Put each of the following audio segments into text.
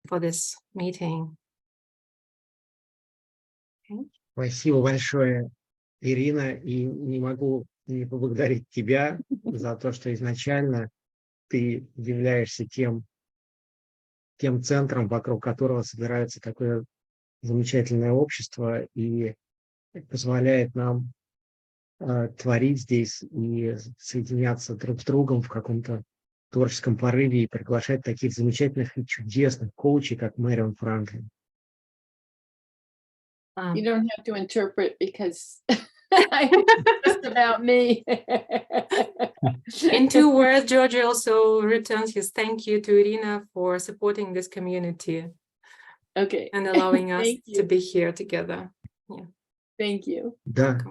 for this meeting. Okay. Спасибо большое, Ирина, и не могу не поблагодарить тебя за то, что изначально ты являешься тем центром, вокруг которого собирается такое замечательное общество и позволяет нам творить здесь и соединяться друг с другом в каком-то творческом порыве и приглашать таких замечательных и чудесных коучей, как Мэрион Франклин. You don't have to interpret because it's just about me. In 2 words, Georgie also returns his thank you to Irina for supporting this community. Okay. And allowing us Thank to you. be here together. Yeah. Thank you. Да,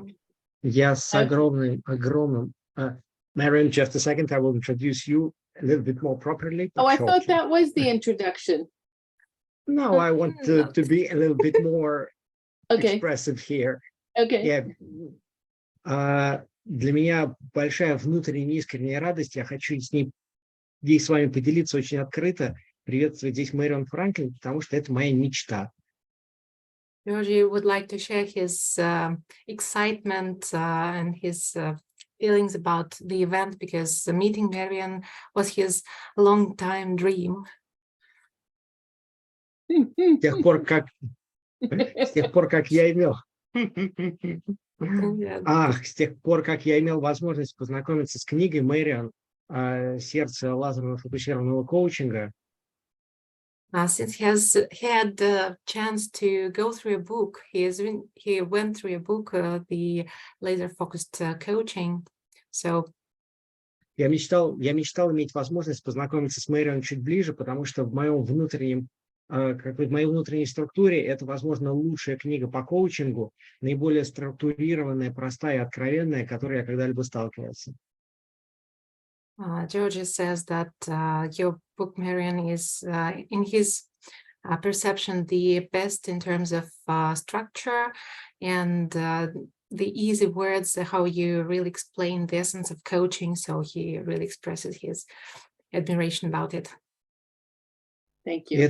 я с огромным... Marion, just a second, I will introduce you a little bit more properly. Oh, I thought that was the introduction. No, I want to be a little bit more expressive here. Okay. Yeah. Для меня большая внутренняя искренняя радость. Я хочу ей с вами поделиться очень открыто. Приветствовать здесь Мэрион Франклин, потому что это моя мечта. Georgie would like to share his excitement and his feelings about the event because meeting Marion was his long-time dream. С тех пор, как я имел... с тех пор, как я имел возможность познакомиться с книгой Мэрион «Сердце лазерно-сфокусированного коучинга». Since he had the chance to go through a book, he went through a book, the laser-focused coaching. So я мечтал иметь возможность познакомиться с Мэрион чуть ближе, потому что в моей внутренней структуре это, возможно, лучшая книга по коучингу, наиболее структурированная, простая и откровенная, которой я когда-либо сталкивался. Georgie says that your book, Marion, is in his perception the best in terms of structure and the easy words, how you really explain the essence of coaching. So he really expresses his admiration about it. Thank you.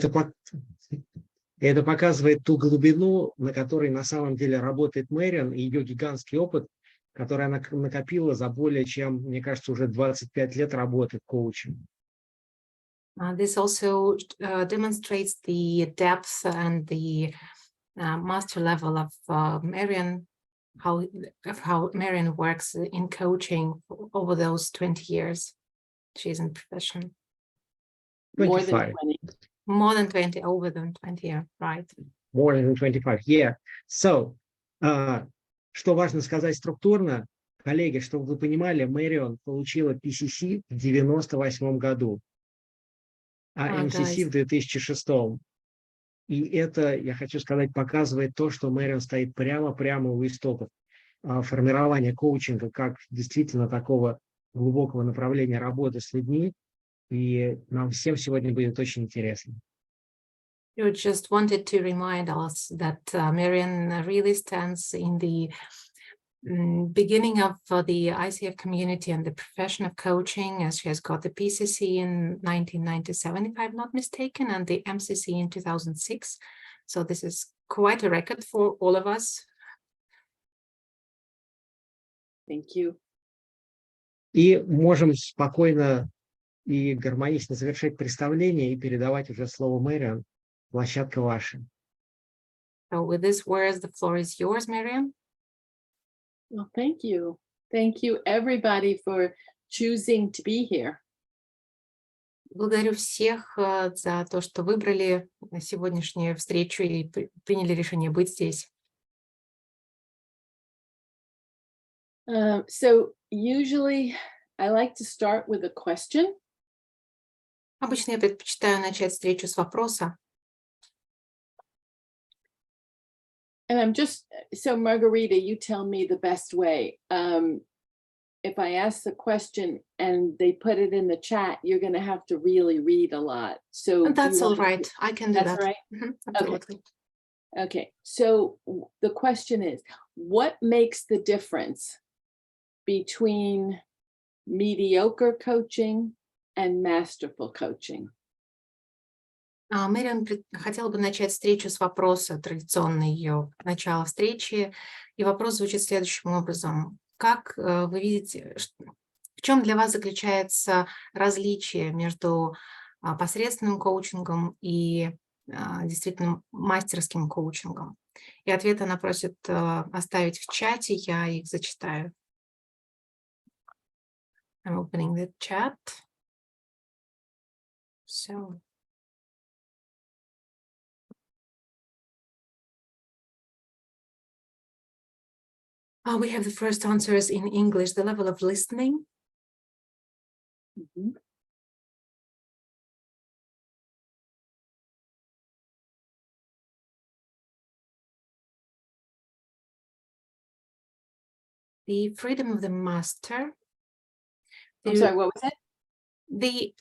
Это показывает ту глубину, на которой на самом деле работает Мэрион, и ее гигантский опыт, который она накопила за более чем, мне кажется, уже 25 лет работы в коучинге. This also demonstrates the depth and the master level of Marion, how Marion works in coaching over those 20 years. She's in profession. 25. More than 20, over than 20, yeah, right. More than 25, yeah. So, что важно сказать структурно, коллеги, чтобы вы понимали, Мэрион получила PCC в 98 году, а MCC в 2006. И это, я хочу сказать, показывает то, что Мэрион стоит прямо у истоков формирования коучинга как действительно такого глубокого направления работы с людьми. И нам всем сегодня будет очень интересно. You just wanted to remind us that Marion really stands in the beginning of the ICF community and the profession of coaching, as she has got the PCC in 1997, if I'm not mistaken, and the MCC in 2006. So this is quite a record for all of us. Thank you. И можем спокойно и гармонично завершать представление и передавать уже слово Мэрион. Площадка ваша. So with these words, the floor is yours, Marion. Well, thank you. Thank you, everybody, for choosing to be here. Благодарю всех за то, что выбрали сегодняшнюю встречу и приняли решение быть здесь. So usually I like to start with a question. Обычно я предпочитаю начать встречу с вопроса. And I'm just, so Margarita, you tell me the best way. If I ask the question and they put it in the chat, you're going to have to really read a lot. So That's all right. I can do that. That's right. Absolutely. Okay. So the question is, what makes the difference between mediocre coaching and masterful coaching? Мэрион хотела бы начать встречу с вопроса, традиционный ее начало встречи. И вопрос звучит следующим образом. Как вы видите, в чем для вас заключается различие между посредственным коучингом и действительно мастерским коучингом? И ответы она просит оставить в чате, я их зачитаю. I'm opening the chat. So. We have the first answers in English, the level of listening. Mhm. The freedom of the master. I'm sorry, what was that? The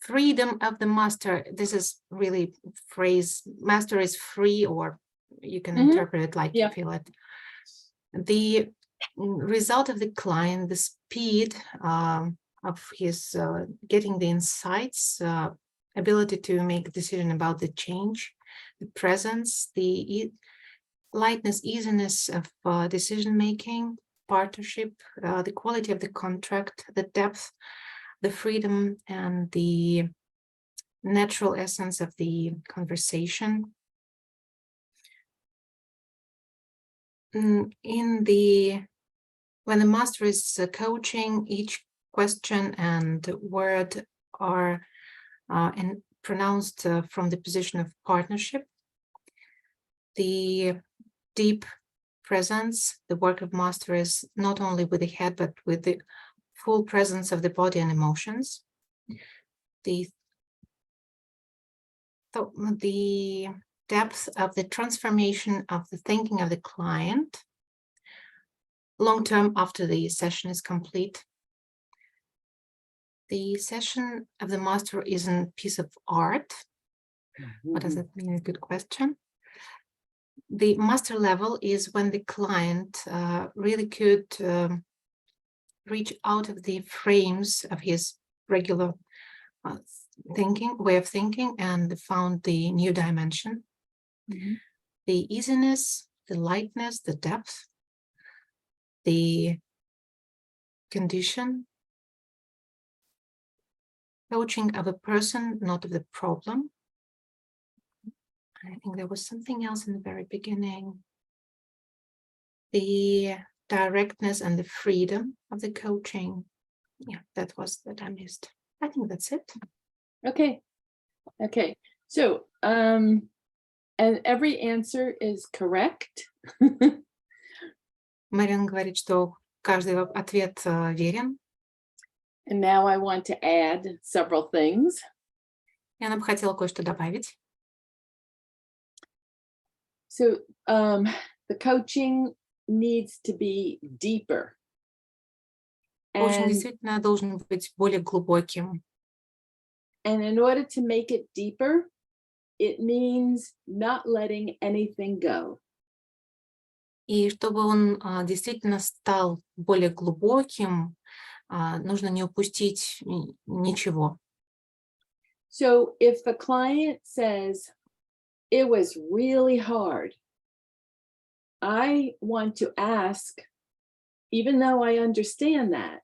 freedom of the master. This is really phrase, master is free, or you can interpret it like you feel it. The result of the client, the speed of his getting the insights, ability to make a decision about the change, the presence, the lightness, easiness of decision-making, partnership, the quality of the contract, the depth, the freedom, and the natural essence of the conversation. When the master is coaching, each question and word are pronounced from the position of partnership. The deep presence, the work of master is not only with the head, but with the full presence of the body and emotions. The depth of the transformation of the thinking of the client long-term after the session is complete. The session of the master is a piece of art. What does that mean? A good question. The master level is when the client really could reach out of the frames of his regular way of thinking, and found the new dimension. The easiness, the lightness, the depth, the condition, coaching of a person, not of the problem. I think there was something else in the very beginning. The directness and the freedom of the coaching. Yeah, that I missed. I think that's it. Okay. So, and every answer is correct. Марион говорит, что каждый ответ верен. And now I want to add several things. И она бы хотела кое-что добавить. So, the coaching needs to be deeper. Коучинг действительно должен быть более глубоким. And in order to make it deeper, it means not letting anything go. И чтобы он действительно стал более глубоким, нужно не упустить ничего. So if the client says, it was really hard, I want to ask, even though I understand that,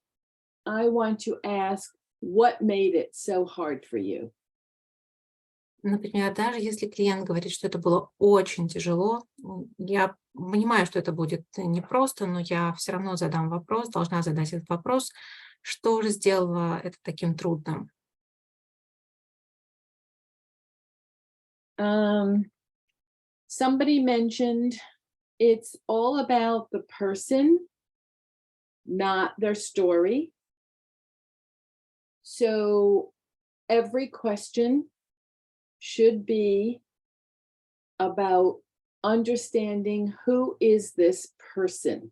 I want to ask, what made it so hard for you? Например, даже если клиент говорит, что это было очень тяжело, я понимаю, что это будет непросто, но я все равно задам вопрос, должна задать этот вопрос, что же сделало это таким трудным? Somebody mentioned it's all about the person, not their story. So every question should be about understanding who is this person.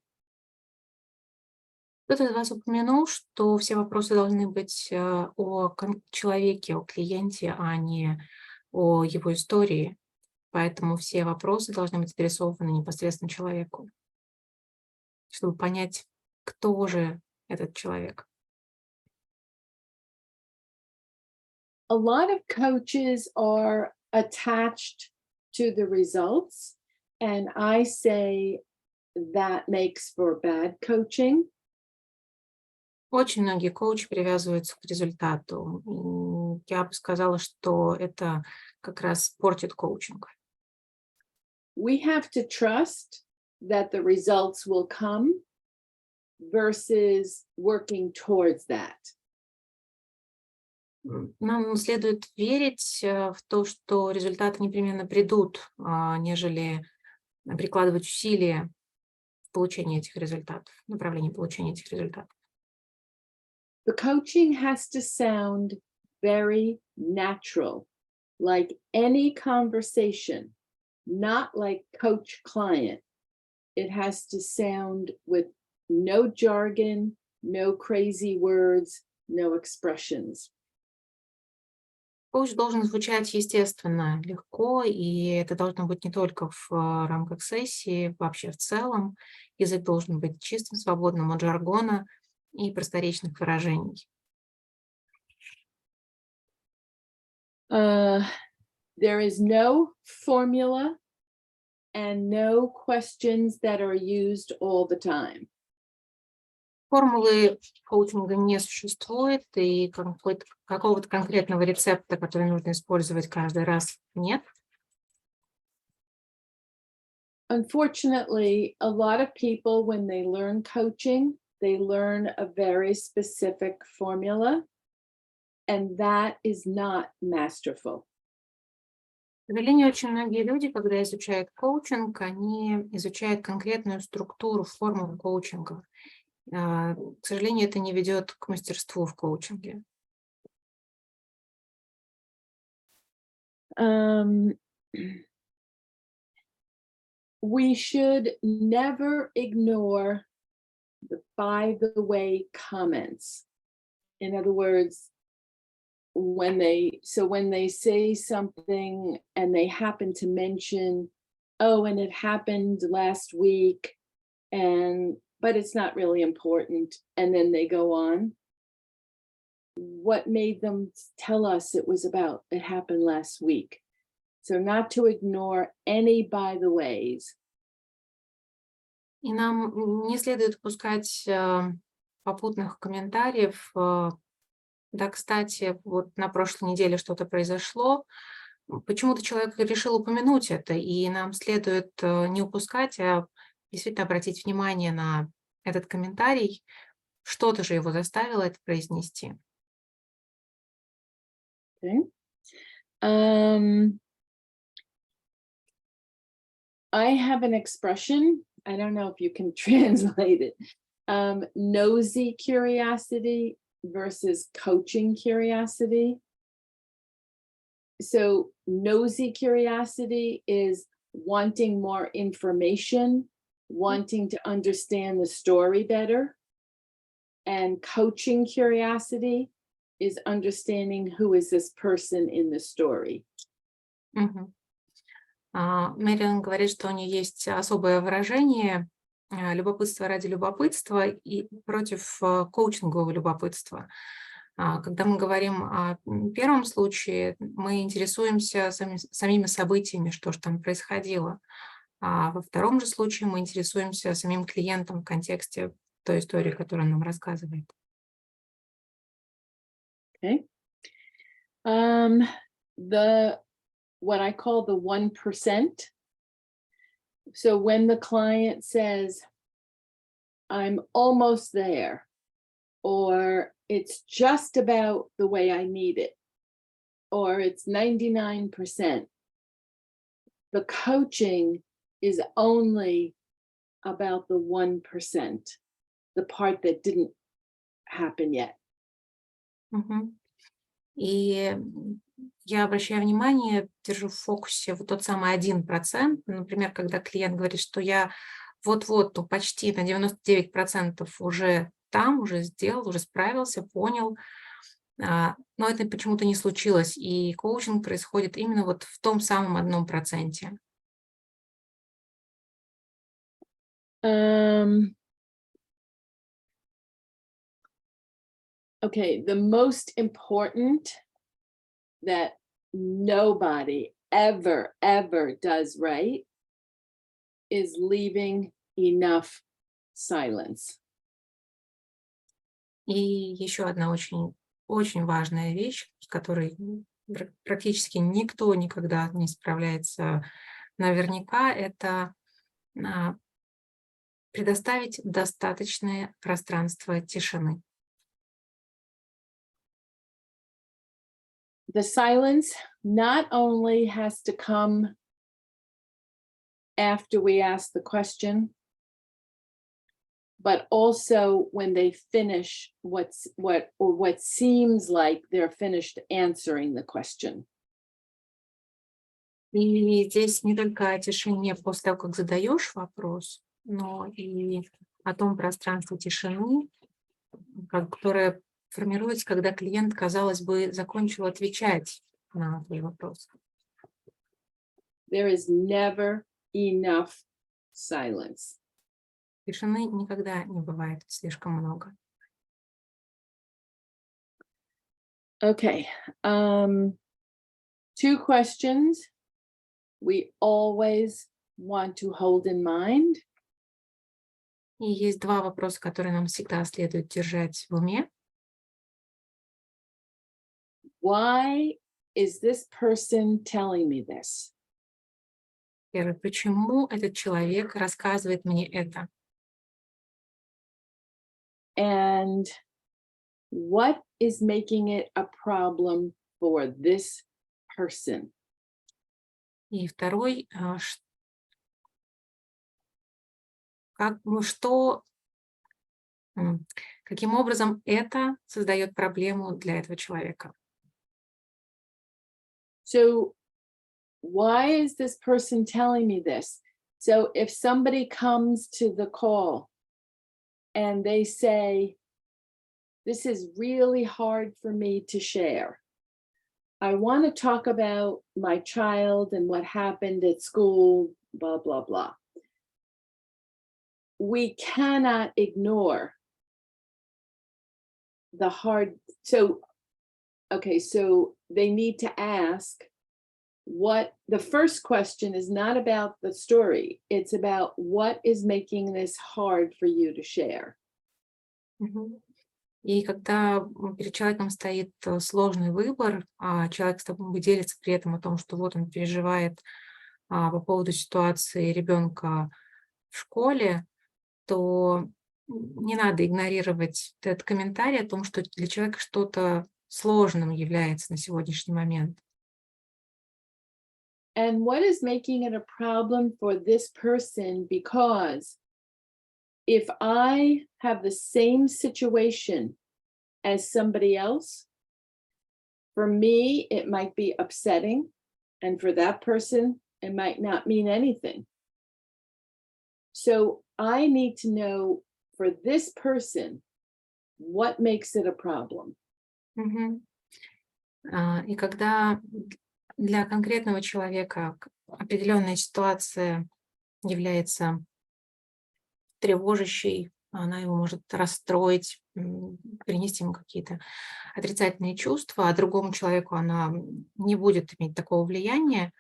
Кто-то из вас упомянул, что все вопросы должны быть о человеке, о клиенте, а не о его истории. Поэтому все вопросы должны быть адресованы непосредственно человеку, чтобы понять, кто же этот человек. a lot of coaches are attached to the results, and I say that makes for bad coaching. Очень многие коучи привязываются к результату. И я бы сказала, что это как раз портит коучинг. We have to trust that the results will come versus working towards that. Нам следует верить в то, что результаты непременно придут, нежели прикладывать усилия в получении этих результатов, в направлении получения этих результатов. The coaching has to sound very natural, like any conversation, not like coach-client. It has to sound with no jargon, no crazy words, no expressions. Коуч должен звучать естественно, легко, и это должно быть не только в рамках сессии, вообще в целом. Язык должен быть чистым, свободным от жаргона и просторечных выражений. There is no formula and no questions that are used all the time. Формулы коучинга не существует, и какого-то конкретного рецепта, который нужно использовать каждый раз, нет. Unfortunately, a lot of people, when they learn coaching, they learn a very specific formula, and that is not masterful. К сожалению, очень многие люди, когда изучают коучинг, они изучают конкретную структуру, формулу коучинга. К сожалению, это не ведет к мастерству в коучинге. We should never ignore the by the way comments. In other words, when they say something and they happen to mention, oh, and it happened last week, but it's not really important, and then they go on. What made them tell us it happened last week? So not to ignore any by the ways. И нам не следует упускать попутных комментариев. Да, кстати, вот на прошлой неделе что-то произошло. Почему-то человек решил упомянуть это, и нам следует не упускать, а действительно обратить внимание на этот комментарий. Что-то же его заставило это произнести. Okay. I have an expression. I don't know if you can translate it. Nosy curiosity versus coaching curiosity. So nosy curiosity is wanting more information, wanting to understand the story better. And coaching curiosity is understanding who is this person in the story. Мэрион говорит, что у нее есть особое выражение любопытство ради любопытства и против коучингового любопытства. Когда мы говорим о первом случае, мы интересуемся самими событиями, что же там происходило. А во втором же случае мы интересуемся самим клиентом в контексте той истории, которую он нам рассказывает. Okay. What I call the 1%. So when the client says, I'm almost there, or it's just about the way I need it, or it's 99%, the coaching is only about the 1%, the part that didn't happen yet. И я обращаю внимание, держу в фокусе вот тот самый 1%. Например, когда клиент говорит, что я вот-вот, ну, почти на 99% уже там, уже сделал, уже справился, понял, но это почему-то не случилось. И коучинг происходит именно вот в том самом 1%. Okay, the most important that nobody ever does right is leaving enough silence. И еще одна очень важная вещь, с которой практически никто никогда не справляется наверняка, это предоставить достаточное пространство тишины. The silence not only has to come after we ask the question, but also when they finish what seems like they're finished answering the question. И здесь не только о тишине после того, как задаешь вопрос, но и о том пространстве тишины, которое формируется, когда клиент, казалось бы, закончил отвечать на твой вопрос. There is never enough silence. Тишины никогда не бывает слишком много. Okay. 2 questions we always want to hold in mind. И есть 2 вопроса, которые нам всегда следует держать в уме. Why is this person telling me this? Первый, почему этот человек рассказывает мне это? And what is making it a problem for this person? И второй, каким образом это создает проблему для этого человека? So why is this person telling me this? So if somebody comes to the call and they say, this is really hard for me to share. I want to talk about my child and what happened at school, blah, blah, blah. We cannot ignore the hard, so they need to ask the first question is not about the story. It's about what is making this hard for you to share. И когда перед человеком стоит сложный выбор, а человек с тобой делится при этом о том, что вот он переживает по поводу ситуации ребенка в школе, то не надо игнорировать этот комментарий о том, что для человека что-то сложным является на сегодняшний момент. And what is making it a problem for this person? Because if I have the same situation as somebody else, for me, it might be upsetting. And for that person, it might not mean anything. So I need to know for this person, what makes it a problem. И когда для конкретного человека определенная ситуация является тревожащей, она его может расстроить, принести ему какие-то отрицательные чувства, а другому человеку она не будет иметь такого влияния,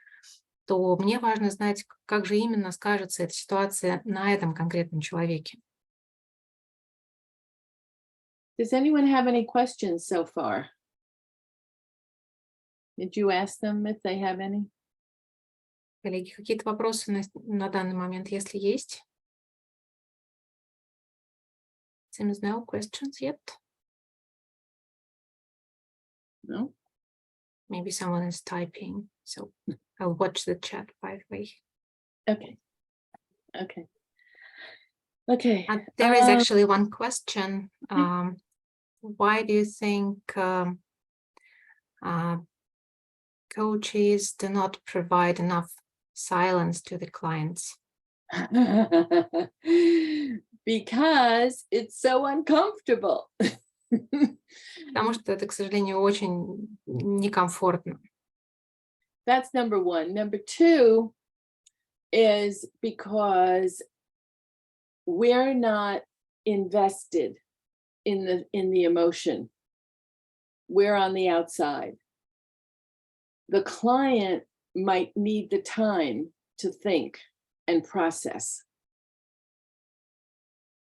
то мне важно знать, как же именно скажется эта ситуация на этом конкретном человеке. Does anyone have any questions so far? Did you ask them if they have any? Коллеги, какие-то вопросы на данный момент, если есть? Seems no questions yet. No? Maybe someone is typing, so I'll watch the chat, by the way. Okay. There is actually one question. Why do you think coaches do not provide enough silence to the clients? Because it's so uncomfortable. Потому что это, к сожалению, очень некомфортно. That's number one. Number two is because we're not invested in the emotion. We're on the outside. the client might need the time to think and process.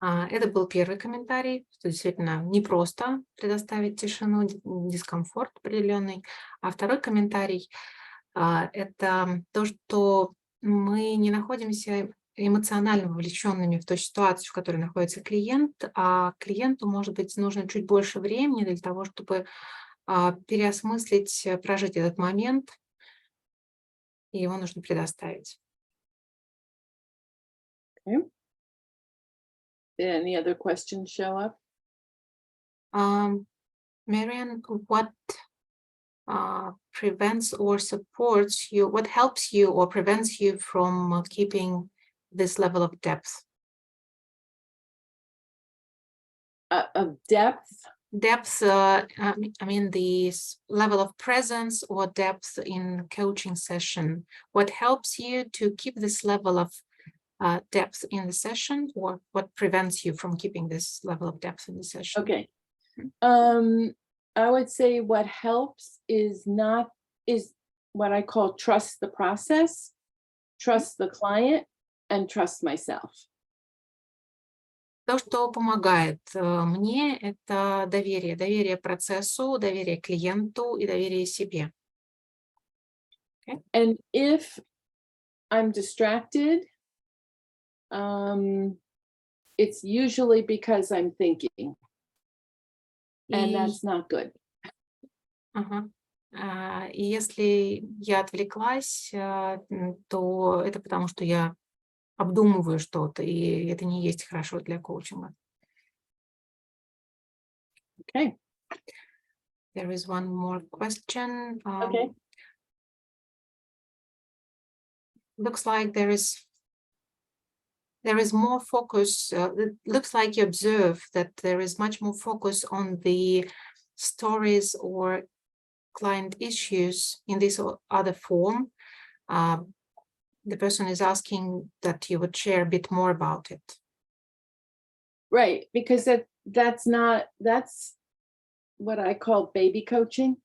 Это был первый комментарий, что действительно непросто предоставить тишину, дискомфорт определенный. А второй комментарий — это то, что мы не находимся эмоционально вовлеченными в ту ситуацию, в которой находится клиент, а клиенту, может быть, нужно чуть больше времени для того, чтобы переосмыслить, прожить этот момент, и его нужно предоставить. Okay. Did any other questions show up? Marion, what prevents or supports you, what helps you or prevents you from keeping this level of depth? Of depth? Depth, I mean the level of presence or depth in coaching session. What helps you to keep this level of depth in the session, or what prevents you from keeping this level of depth in the session? Okay. I would say what helps is what I call trust the process, trust the client, and trust myself. То, что помогает мне, это доверие. Доверие процессу, доверие клиенту и доверие себе. Okay. And if I'm distracted, it's usually because I'm thinking. And that's not good. И если я отвлеклась, то это потому, что я обдумываю что-то, и это не есть хорошо для коучинга. Okay. There is one more question. Okay. Looks like there is more focus. It looks like you observe that there is much more focus on the stories or client issues in this or other form. The person is asking that you would share a bit more about it. Right, because that's what I call baby coaching.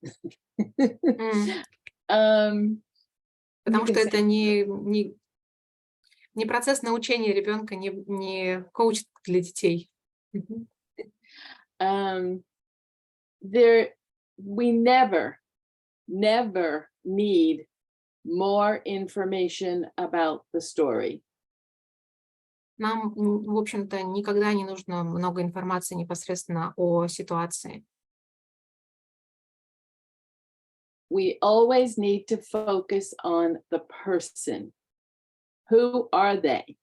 Потому что это не процесс научения ребенка, не коучинг для детей. We never need more information about the story. Нам, в общем-то, никогда не нужно много информации непосредственно о ситуации. We always need to focus on the person. Who are they?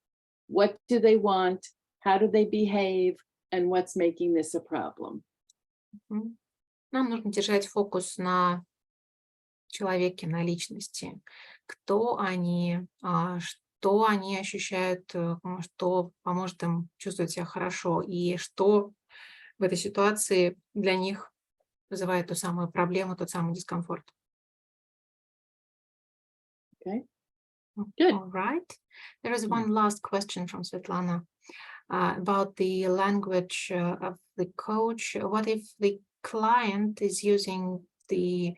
What do they want? How do they behave? And what's making this a problem? Нам нужно держать фокус на человеке, на личности. Кто они, что они ощущают, что поможет им чувствовать себя хорошо, и что в этой ситуации для них вызывает ту самую проблему, тот самый дискомфорт. Okay. Good. All right. There is one last question from Svetlana about the language of the coach. What if the client is using the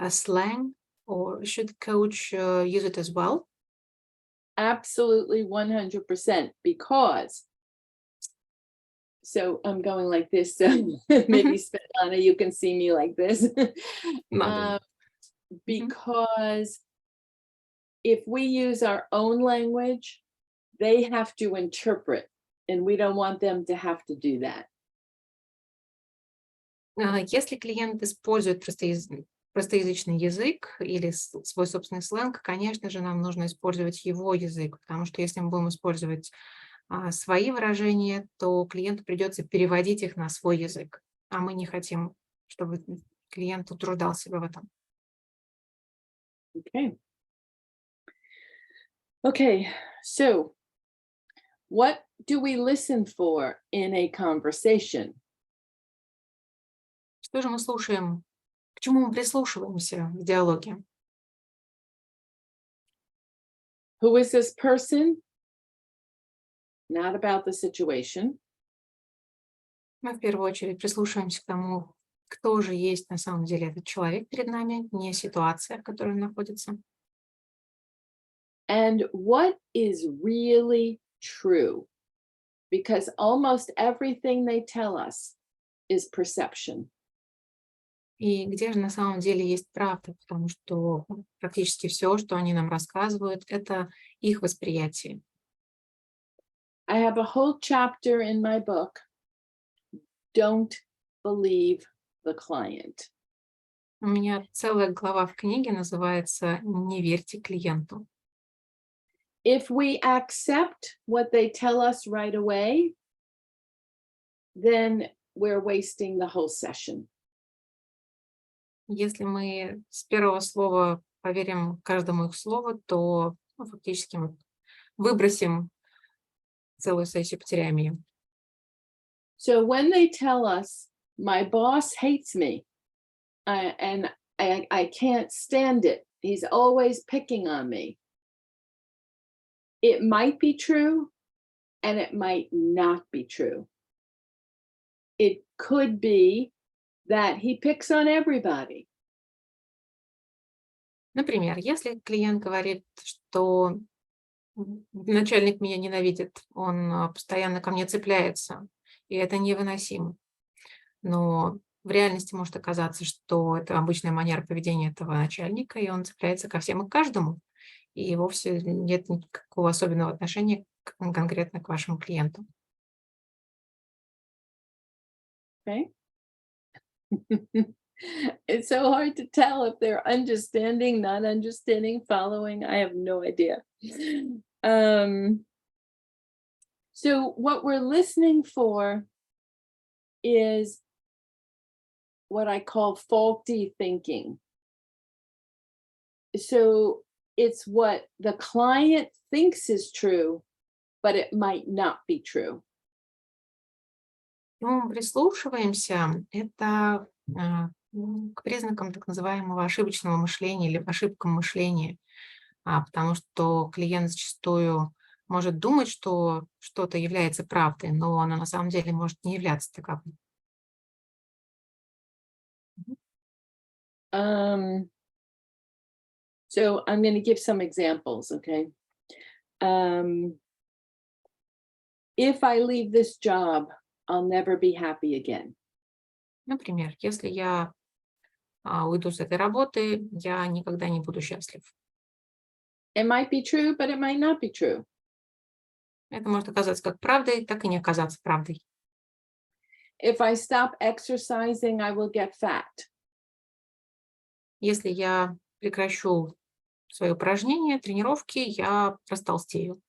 slang, or should the coach use it as well? Absolutely 100%, because, so I'm going like this, so maybe Svetlana, you can see me like this. Because if we use our own language, they have to interpret, and we don't want them to have to do that. Если клиент использует простоязычный язык или свой собственный сленг, конечно же, нам нужно использовать его язык, потому что если мы будем использовать свои выражения, то клиенту придется переводить их на свой язык, а мы не хотим, чтобы клиент утруждал себя в этом. Okay, so what do we listen for in a conversation? Что же мы слушаем? К чему мы прислушиваемся в диалоге? Who is this person? Not about the situation. Мы в первую очередь прислушиваемся к тому, кто же есть на самом деле этот человек перед нами, не ситуация, в которой он находится. And what is really true? Because almost everything they tell us is perception. И где же на самом деле есть правда, потому что практически все, что они нам рассказывают, это их восприятие. I have a whole chapter in my book, Don't Believe the Client. У меня целая глава в книге называется «Не верьте клиенту». If we accept what they tell us right away, then we're wasting the whole session. Если мы с первого слова поверим каждому их слову, то фактически мы выбросим целую сессию, потеряем ее. So when they tell us, my boss hates me, and I can't stand it, he's always picking on me, it might be true, and it might not be true. It could be that he picks on everybody. Например, если клиент говорит, что начальник меня ненавидит, он постоянно ко мне цепляется, и это невыносимо. Но в реальности может оказаться, что это обычная манера поведения этого начальника, и он цепляется ко всем и к каждому, и вовсе нет никакого особенного отношения конкретно к вашему клиенту. Okay. It's so hard to tell if they're understanding, not understanding, following. I have no idea. So what we're listening for is what I call faulty thinking. So it's what the client thinks is true, but it might not be true. Ну, прислушиваемся, это к признакам так называемого ошибочного мышления или ошибкам мышления, потому что клиент зачастую может думать, что что-то является правдой, но оно на самом деле может не являться таковым. So I'm going to give some examples, okay? If I leave this job, I'll never be happy again. Например, если я уйду с этой работы, я никогда не буду счастлив. It might be true, but it might not be true. Это может оказаться как правдой, так и не оказаться правдой. If I stop exercising, I will get fat. Если я прекращу свои упражнения, тренировки, я растолстею.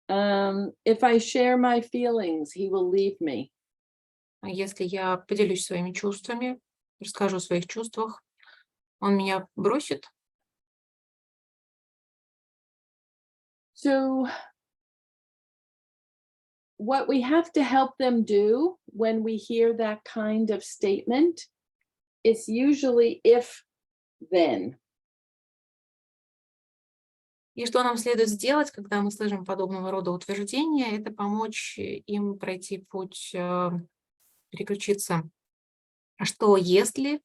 If I share my feelings, he will leave me. Если я поделюсь своими чувствами, расскажу о своих чувствах, он меня бросит. So what we have to help them do when we hear that kind of statement is usually if, then. И что нам следует сделать, когда мы слышим подобного рода утверждения, это помочь им пройти путь, переключиться. А что если,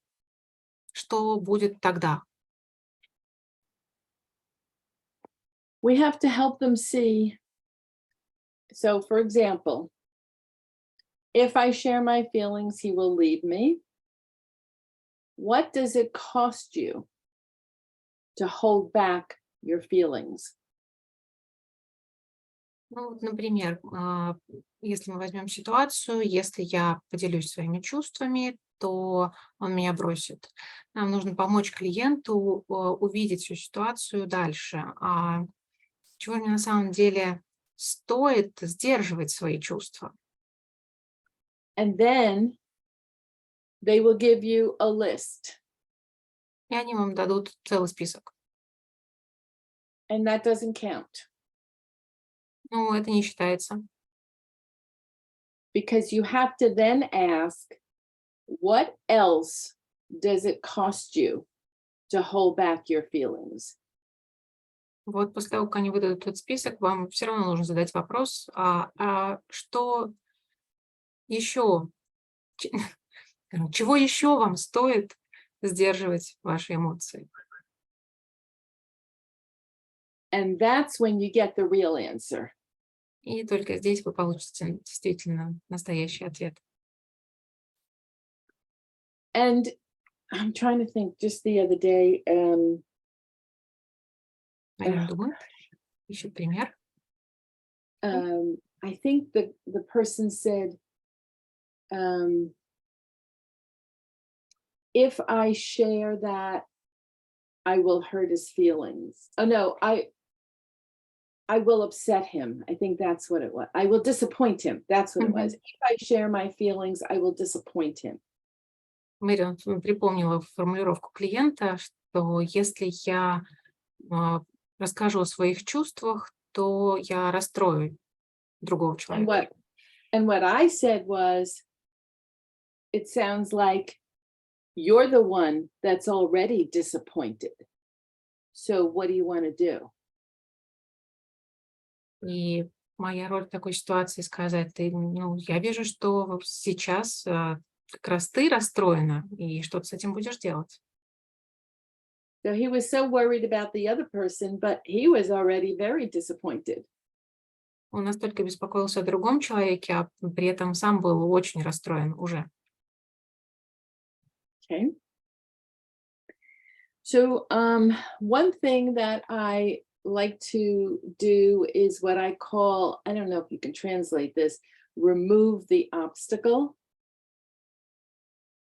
что будет тогда? We have to help them see. So, for example, if I share my feelings, he will leave me. What does it cost you to hold back your feelings? Ну, вот, например, если мы возьмем ситуацию, если я поделюсь своими чувствами, то он меня бросит. Нам нужно помочь клиенту увидеть всю ситуацию дальше. А чего мне на самом деле стоит сдерживать свои чувства? And then they will give you a list. И они вам дадут целый список. And that doesn't count. Ну, это не считается. Because you have to then ask, what else does it cost you to hold back your feelings? Вот после того, как они выдадут этот список, вам все равно нужно задать вопрос, а что еще, чего еще вам стоит сдерживать ваши эмоции? And that's when you get the real answer. И только здесь вы получите действительно настоящий ответ. And I'm trying to think, just the other day, Marion думает, ищет пример. I think the person said, if I share that, I will hurt his feelings. Oh no, I will upset him. I think that's what it was. I will disappoint him. That's what it was. If I share my feelings, I will disappoint him. Мэрион припомнила формулировку клиента, что если я расскажу о своих чувствах, то я расстрою другого человека. And what I said was, it sounds like you're the one that's already disappointed. So what do you want to do? И моя роль в такой ситуации сказать, я вижу, что сейчас как раз ты расстроена, и что ты с этим будешь делать? So he was so worried about the other person, but he was already very disappointed. Он настолько беспокоился о другом человеке, а при этом сам был очень расстроен уже. Okay. So one thing that I like to do is what I call, I don't know if you can translate this, remove the obstacle.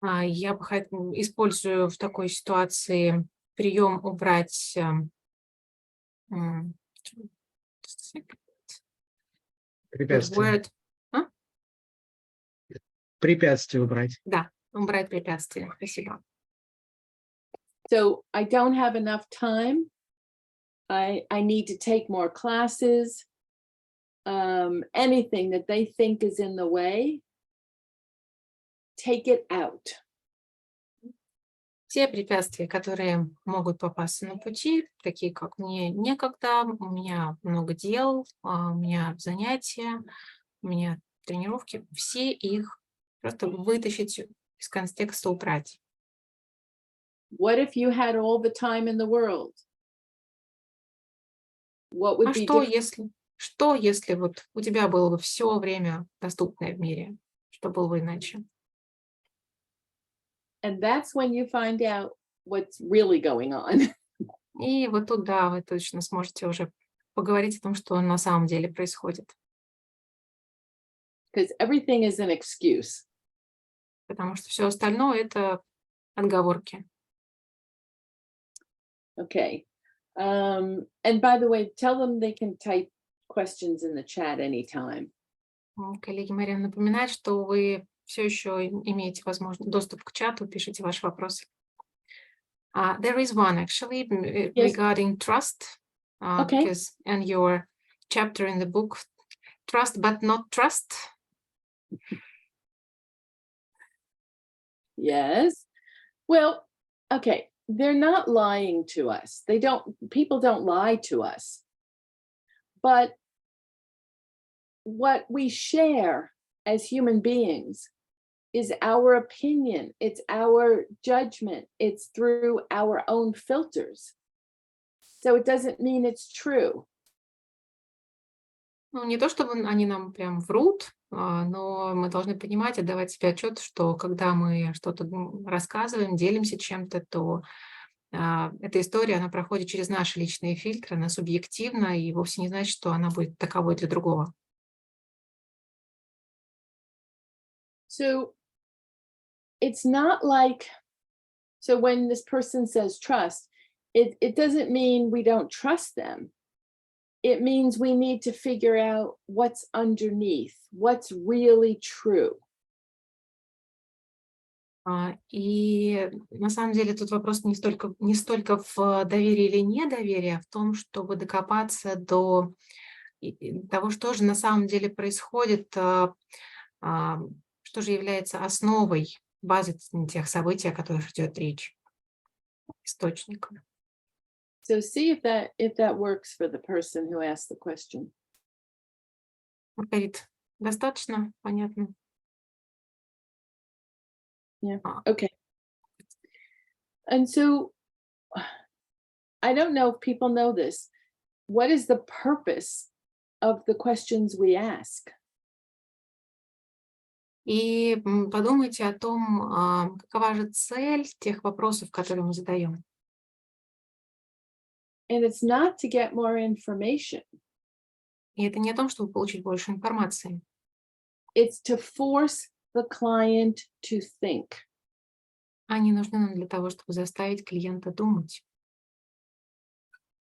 Я использую в такой ситуации прием убрать Препятствие. Препятствие убрать. Да, убрать препятствие. Спасибо. So I don't have enough time. I need to take more classes. Anything that they think is in the way, take it out. Те препятствия, которые могут попасться на пути, такие как мне некогда, у меня много дел, у меня занятия, у меня тренировки, все их просто вытащить из контекста, убрать. What if you had all the time in the world? What would be different? Что если вот у тебя было бы все время доступное в мире? Что было бы иначе? And that's when you find out what's really going on. И вот тут, да, вы точно сможете уже поговорить о том, что на самом деле происходит. Because everything is an excuse. Потому что все остальное — это отговорки. Okay. And by the way, tell them they can type questions in the chat anytime. Коллеги, Marion напоминает, что вы все еще имеете возможность доступ к чату, пишите ваши вопросы. There is one actually regarding trust, because in your chapter in the book, Trust but not trust. Yes. Well, okay. They're not lying to us. People don't lie to us. But what we share as human beings is our opinion. It's our judgment. It's through our own filters. So it doesn't mean it's true. Ну, не то чтобы они нам прям врут, но мы должны понимать, отдавать себе отчет, что когда мы что-то рассказываем, делимся чем-то, то эта история, она проходит через наши личные фильтры, она субъективна и вовсе не значит, что она будет таковой для другого. So it's not like, so when this person says trust, it doesn't mean we don't trust them. It means we need to figure out what's underneath, what's really true. И на самом деле тут вопрос не столько в доверии или недоверии, а в том, чтобы докопаться до того, что же на самом деле происходит, что же является основой, базой тех событий, о которых идет речь, источником. So see if that works for the person who asked the question. Маргарит, достаточно понятно? Yeah. Okay. And so I don't know if people know this. What is the purpose of the questions we ask? И подумайте о том, какова же цель тех вопросов, которые мы задаем. And it's not to get more information. И это не о том, чтобы получить больше информации. It's to force the client to think. Они нужны нам для того, чтобы заставить клиента думать.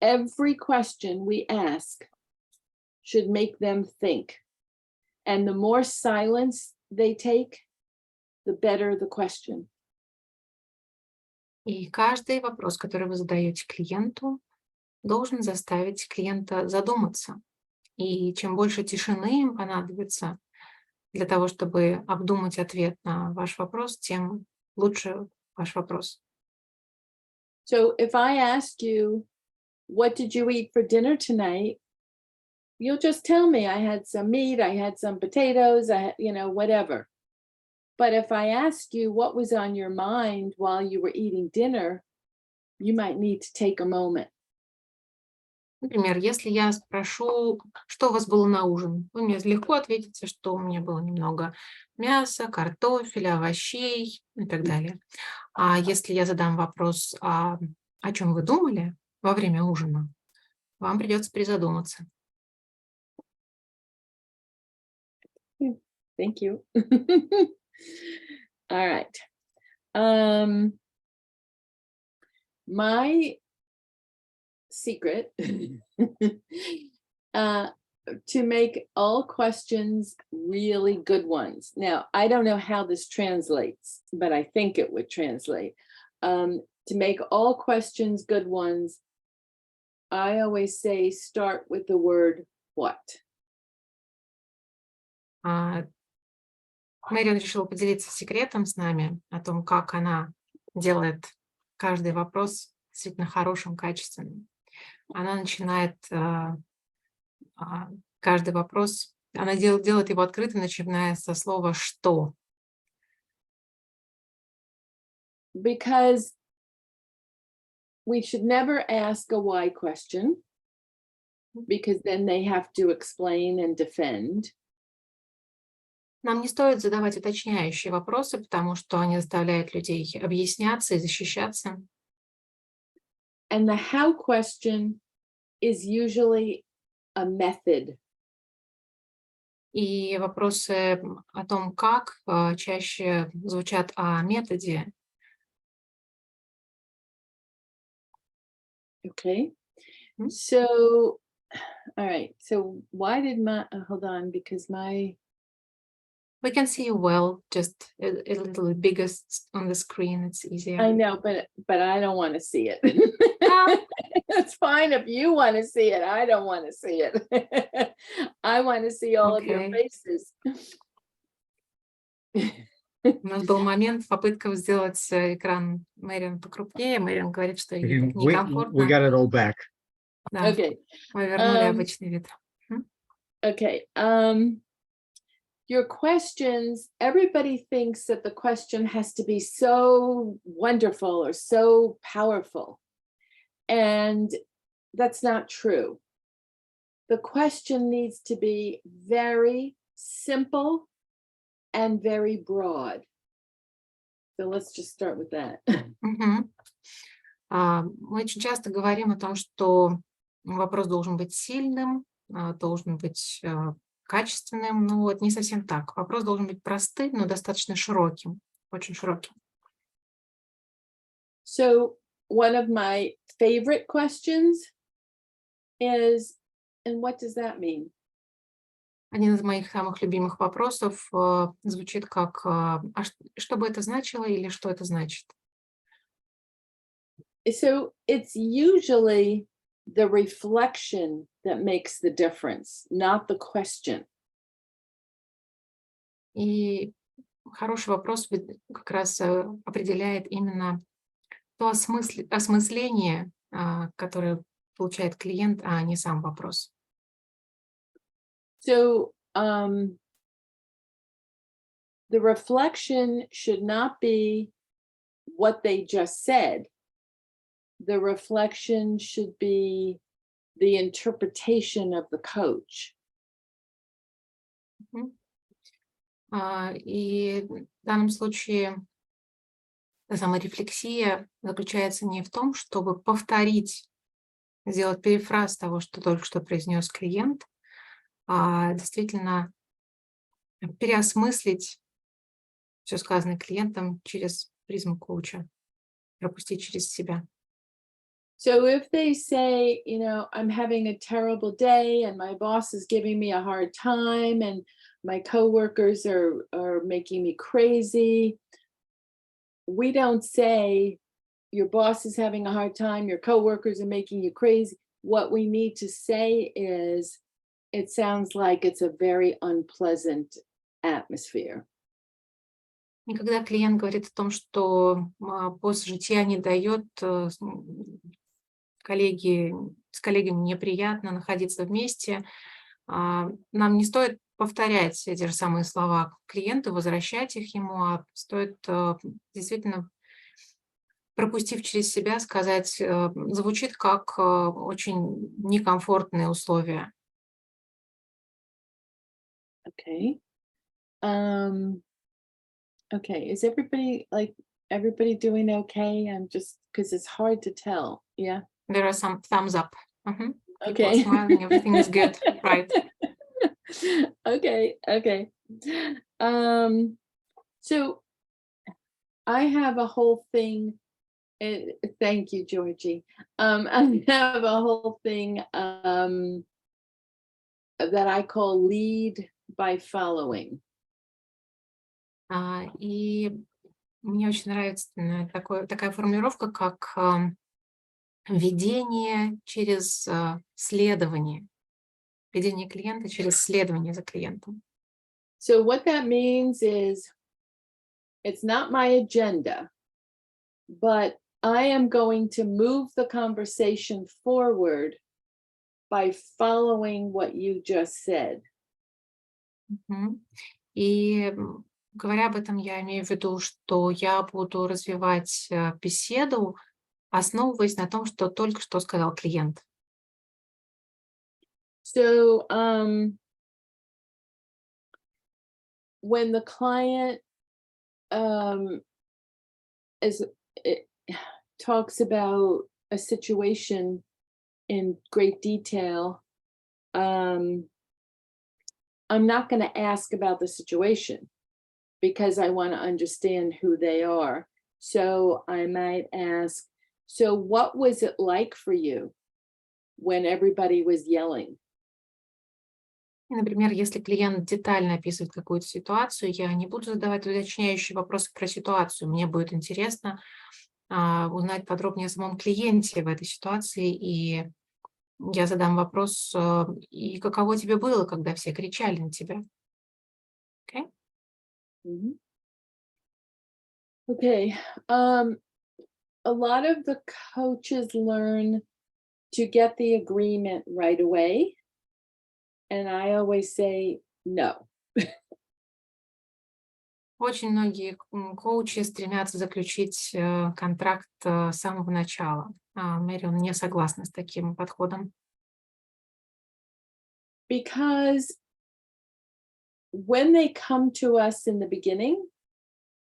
Every question we ask should make them think. And the more silence they take, the better the question. И каждый вопрос, который вы задаете клиенту, должен заставить клиента задуматься. И чем больше тишины им понадобится для того, чтобы обдумать ответ на ваш вопрос, тем лучше ваш вопрос. So if I ask you, what did you eat for dinner tonight? You'll just tell me I had some meat, I had some potatoes, whatever. But if I ask you what was on your mind while you were eating dinner, you might need to take a moment. Например, если я спрошу, что у вас было на ужин, вы мне легко ответите, что у меня было немного мяса, картофеля, овощей и так далее. А если я задам вопрос, о чем вы думали во время ужина, вам придется призадуматься. Thank you. All right. My secret to make all questions really good ones. Now, I don't know how this translates, but I think it would translate. To make all questions good ones, I always say start with the word what. Мэрион решила поделиться секретом с нами о том, как она делает каждый вопрос действительно хорошим, качественным. Она начинает каждый вопрос, она делает его открыто, начиная со слова «что». Because we should never ask a why question, because then they have to explain and defend. Нам не стоит задавать уточняющие вопросы, потому что они заставляют людей объясняться и защищаться. And the how question is usually a method. И вопросы о том, как, чаще звучат о методе. Okay. So, all right. So why did hold on, because We can see you well, just a little bit bigger on the screen. It's easier. I know, but I don't want to see it. It's fine if you want to see it. I don't want to see it. I want to see all of your faces. У нас был момент в попытках сделать экран Мэрион покрупнее. Мэрион говорит, что ей некомфортно. We got it all back. Да, Okay. мы вернули обычный вид. Okay. Your questions, everybody thinks that the question has to be so wonderful or so powerful. And that's not true. The question needs to be very simple and very broad. So let's just start with that. Мы очень часто говорим о том, что вопрос должен быть сильным, должен быть качественным, но вот не совсем так. Вопрос должен быть простым, но достаточно широким, очень широким. So one of my favorite questions is, and what does that mean? Один из моих самых любимых вопросов звучит как, что бы это значило или что это значит? So it's usually the reflection that makes the difference, not the question. И хороший вопрос как раз определяет именно то осмысление, которое получает клиент, а не сам вопрос. So the reflection should not be what they just said. The reflection should be the interpretation of the coach. И в данном случае саморефлексия заключается не в том, чтобы повторить, сделать перефраз того, что только что произнес клиент, а действительно переосмыслить все сказанное клиентом через призму коуча, пропустить через себя. So if they say, you know, I'm having a terrible day and my boss is giving me a hard time and my coworkers are making me crazy, we don't say your boss is having a hard time, your coworkers are making you crazy. What we need to say is, it sounds like it's a very unpleasant atmosphere. И когда клиент говорит о том, что босс житья не дает, с коллегами неприятно находиться вместе, нам не стоит повторять эти же самые слова клиенту, возвращать их ему, а стоит действительно, пропустив через себя, сказать, звучит как очень некомфортные условия. Okay. Okay. Is everybody doing okay? I'm just, because it's hard to tell. Yeah. There are some thumbs up. People Okay. are smiling, everything is good, right? Okay. So I have a whole thing. Thank you, Georgie. I have a whole thing that I call lead by following. И мне очень нравится такая формулировка, как ведение через следование. Ведение клиента через следование за клиентом. So what that means is, it's not my agenda, but I am going to move the conversation forward by following what you just said. И говоря об этом, я имею в виду, что я буду развивать беседу, основываясь на том, что только что сказал клиент. So when the client talks about a situation in great detail, I'm not going to ask about the situation because I want to understand who they are. So I might ask, so what was it like for you when everybody was yelling? Например, если клиент детально описывает какую-то ситуацию, я не буду задавать уточняющие вопросы про ситуацию. Мне будет интересно узнать подробнее о самом клиенте в этой ситуации, и я задам вопрос, и каково тебе было, когда все кричали на тебя? Okay? Mm-hmm. Okay. A lot of the coaches learn to get the agreement right away. And I always say no. Очень многие коучи стремятся заключить контракт с самого начала. Мэрион не согласна с таким подходом. Because when they come to us in the beginning,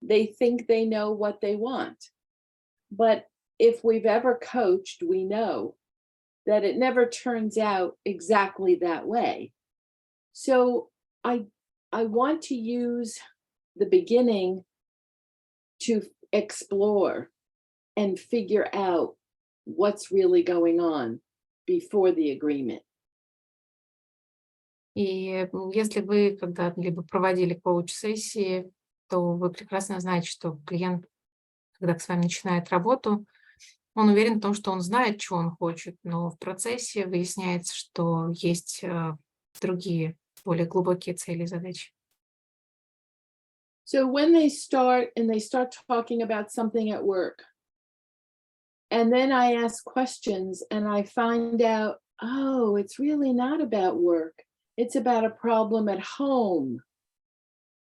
they think they know what they want. But if we've ever coached, we know that it never turns out exactly that way. So I want to use the beginning to explore and figure out what's really going on before the agreement. И если вы когда-либо проводили коуч-сессии, то вы прекрасно знаете, что клиент, когда с вами начинает работу, он уверен в том, что он знает, чего он хочет, но в процессе выясняется, что есть другие, более глубокие цели и задачи. So when they start talking about something at work, and then I ask questions and I find out, oh, it's really not about work. It's about a problem at home.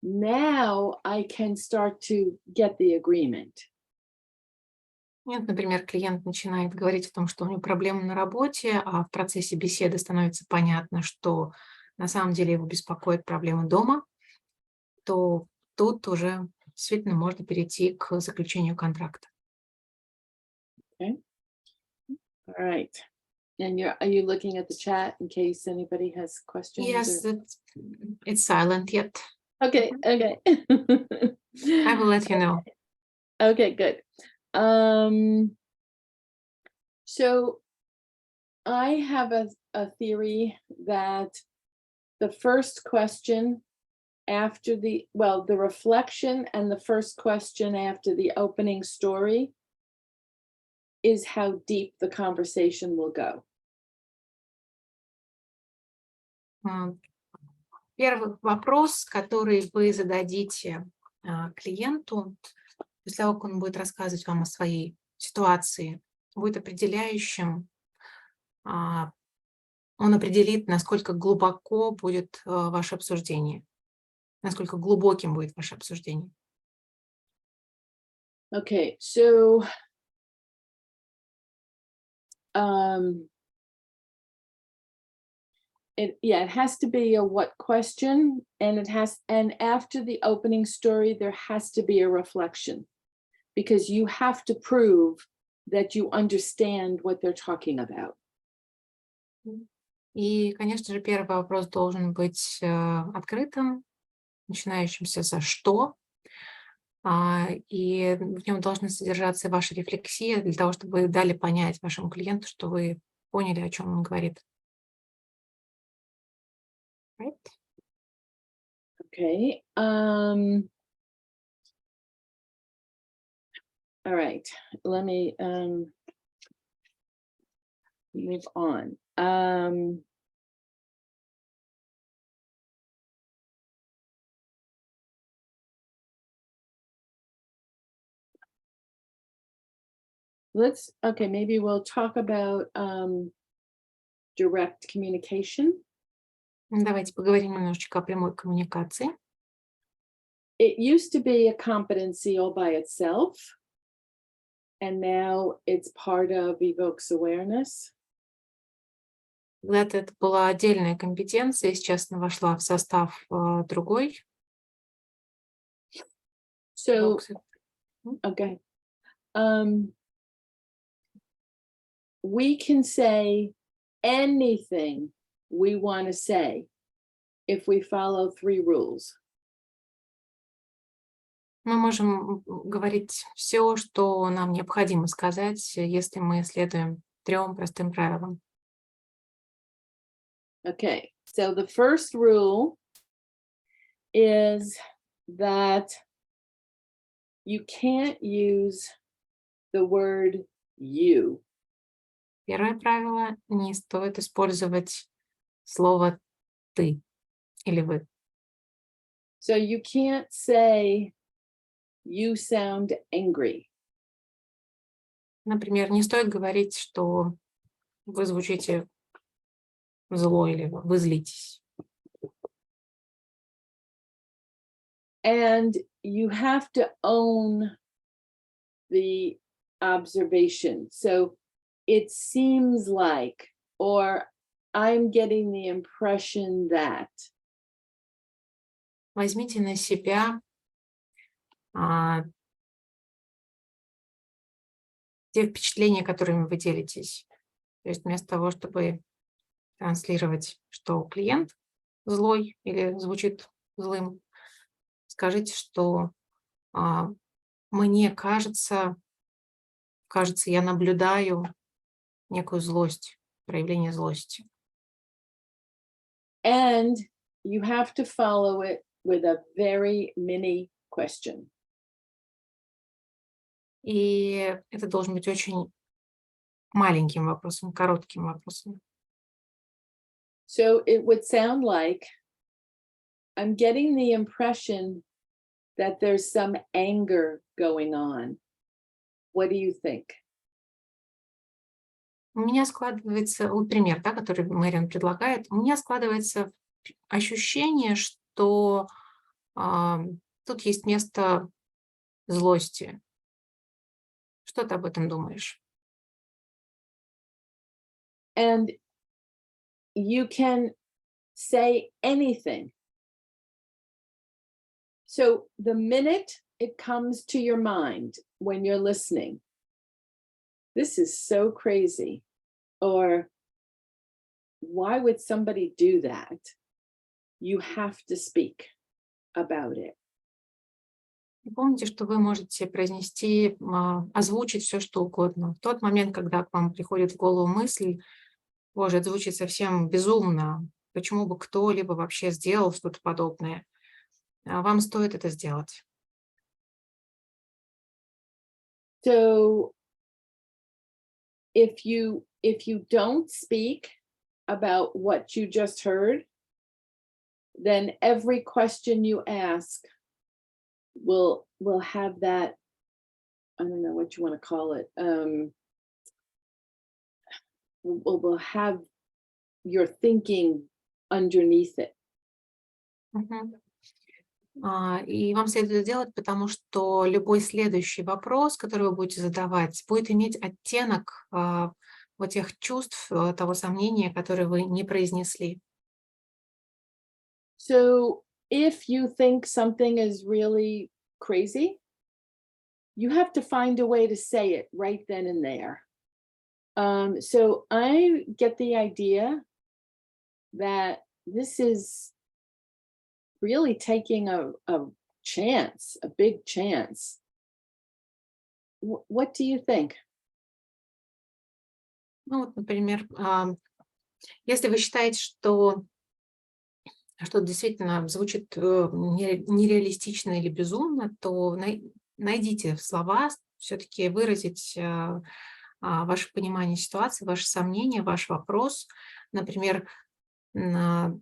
now I can start to get the agreement. Нет, например, клиент начинает говорить о том, что у него проблемы на работе, а в процессе беседы становится понятно, что на самом деле его беспокоят проблемы дома, то тут уже действительно можно перейти к заключению контракта. Okay. All right. And are you looking at the chat in case anybody has questions? Yes, or- it's silent yet. Okay, okay. I will let you know. Okay, good. So I have a theory that the first question after the reflection and the first question after the opening story is how deep the conversation will go. Первый вопрос, который вы зададите клиенту, после того, как он будет рассказывать вам о своей ситуации, будет определяющим. Он определит, насколько глубоко будет ваше обсуждение, насколько глубоким будет ваше обсуждение. Okay, so it has to be a what question, and after the opening story, there has to be a reflection, because you have to prove that you understand what they're talking about. И, конечно же, первый вопрос должен быть открытым, начинающимся со «что?», и в нем должна содержаться ваша рефлексия для того, чтобы вы дали понять вашему клиенту, что вы поняли, о чем он говорит. Right? Okay. All right. Let me move on. Maybe we'll talk about direct communication. Давайте поговорим немножечко о прямой коммуникации. It used to be a competency all by itself, and now it's part of evokes awareness. Когда-то это была отдельная компетенция, сейчас она вошла в состав другой. So, okay. We can say anything we want to say if we follow 3 rules. Мы можем говорить все, что нам необходимо сказать, если мы следуем 3 простым правилам. Okay, so the first rule is that you can't use the word you. Первое правило: не стоит использовать слово «ты» или «вы». So you can't say you sound angry. Например, не стоит говорить, что вы звучите зло или вы злитесь. And you have to own the observation. So it seems like, or I'm getting the impression that. Возьмите на себя те впечатления, которыми вы делитесь. То есть вместо того, чтобы транслировать, что клиент злой или звучит злым, скажите, что мне кажется, я наблюдаю некую злость, проявление злости. And you have to follow it with a very mini question. И это должен быть очень маленьким вопросом, коротким вопросом. So it would sound like, I'm getting the impression that there's some anger going on. What do you think? У меня складывается, вот пример, да, который Мэрион предлагает, у меня складывается ощущение, что тут есть место злости. Что ты об этом думаешь? And you can say anything. So the minute it comes to your mind when you're listening, this is so crazy, or why would somebody do that? You have to speak about it. И помните, что вы можете произнести, озвучить все, что угодно. В тот момент, когда к вам приходит в голову мысль, боже, это звучит совсем безумно, почему бы кто-либо вообще сделал что-то подобное, вам стоит это сделать. So if you don't speak about what you just heard, then every question you ask will have that, I don't know what you want to call it, will have your thinking underneath it. И вам следует это делать, потому что любой следующий вопрос, который вы будете задавать, будет иметь оттенок вот тех чувств, того сомнения, которое вы не произнесли. So if you think something is really crazy, you have to find a way to say it right then and there. So I get the idea that this is really taking a chance, a big chance. What do you think? Ну вот, например, если вы считаете, что что действительно звучит нереалистично или безумно, то найдите слова, все-таки выразить ваше понимание ситуации, ваши сомнения, ваш вопрос. Например, мне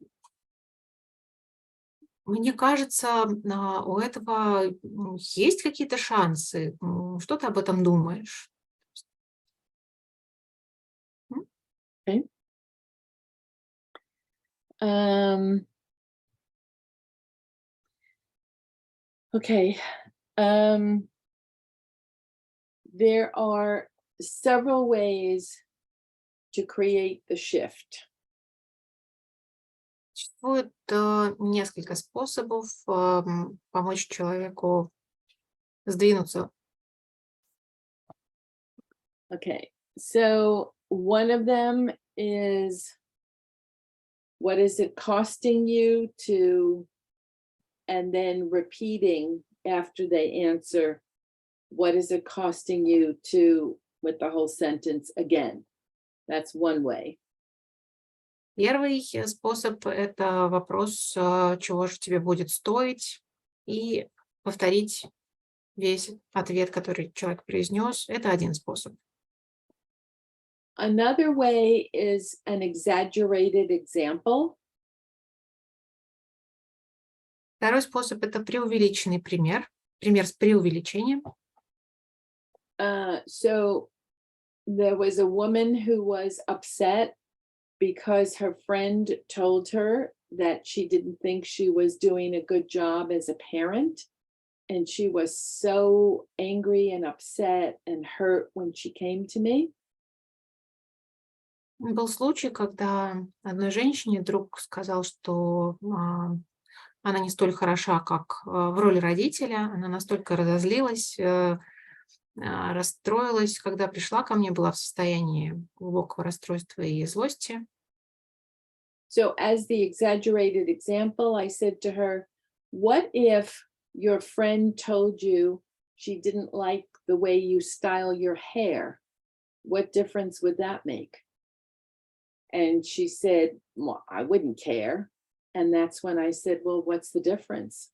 кажется, у этого есть какие-то шансы. Что ты об этом думаешь? Okay. Okay. There are several ways to create the shift. Существует несколько способов помочь человеку сдвинуться. Okay. So one of them is, what is it costing you to, and then repeating after they answer, what is it costing you to, with the whole sentence again. That's one way. Первый способ – это вопрос, чего же тебе будет стоить, и повторить весь ответ, который человек произнес. Это один способ. Another way is an exaggerated example. Второй способ – это преувеличенный пример, пример с преувеличением. So there was a woman who was upset because her friend told her that she didn't think she was doing a good job as a parent. And she was so angry and upset and hurt when she came to me. Был случай, когда одной женщине друг сказал, что она не столь хороша, как в роли родителя. Она настолько разозлилась, расстроилась, когда пришла ко мне, была в состоянии глубокого расстройства и злости. So as the exaggerated example, I said to her, what if your friend told you she didn't like the way you style your hair? What difference would that make? And she said, well, I wouldn't care. And that's when I said, well, what's the difference?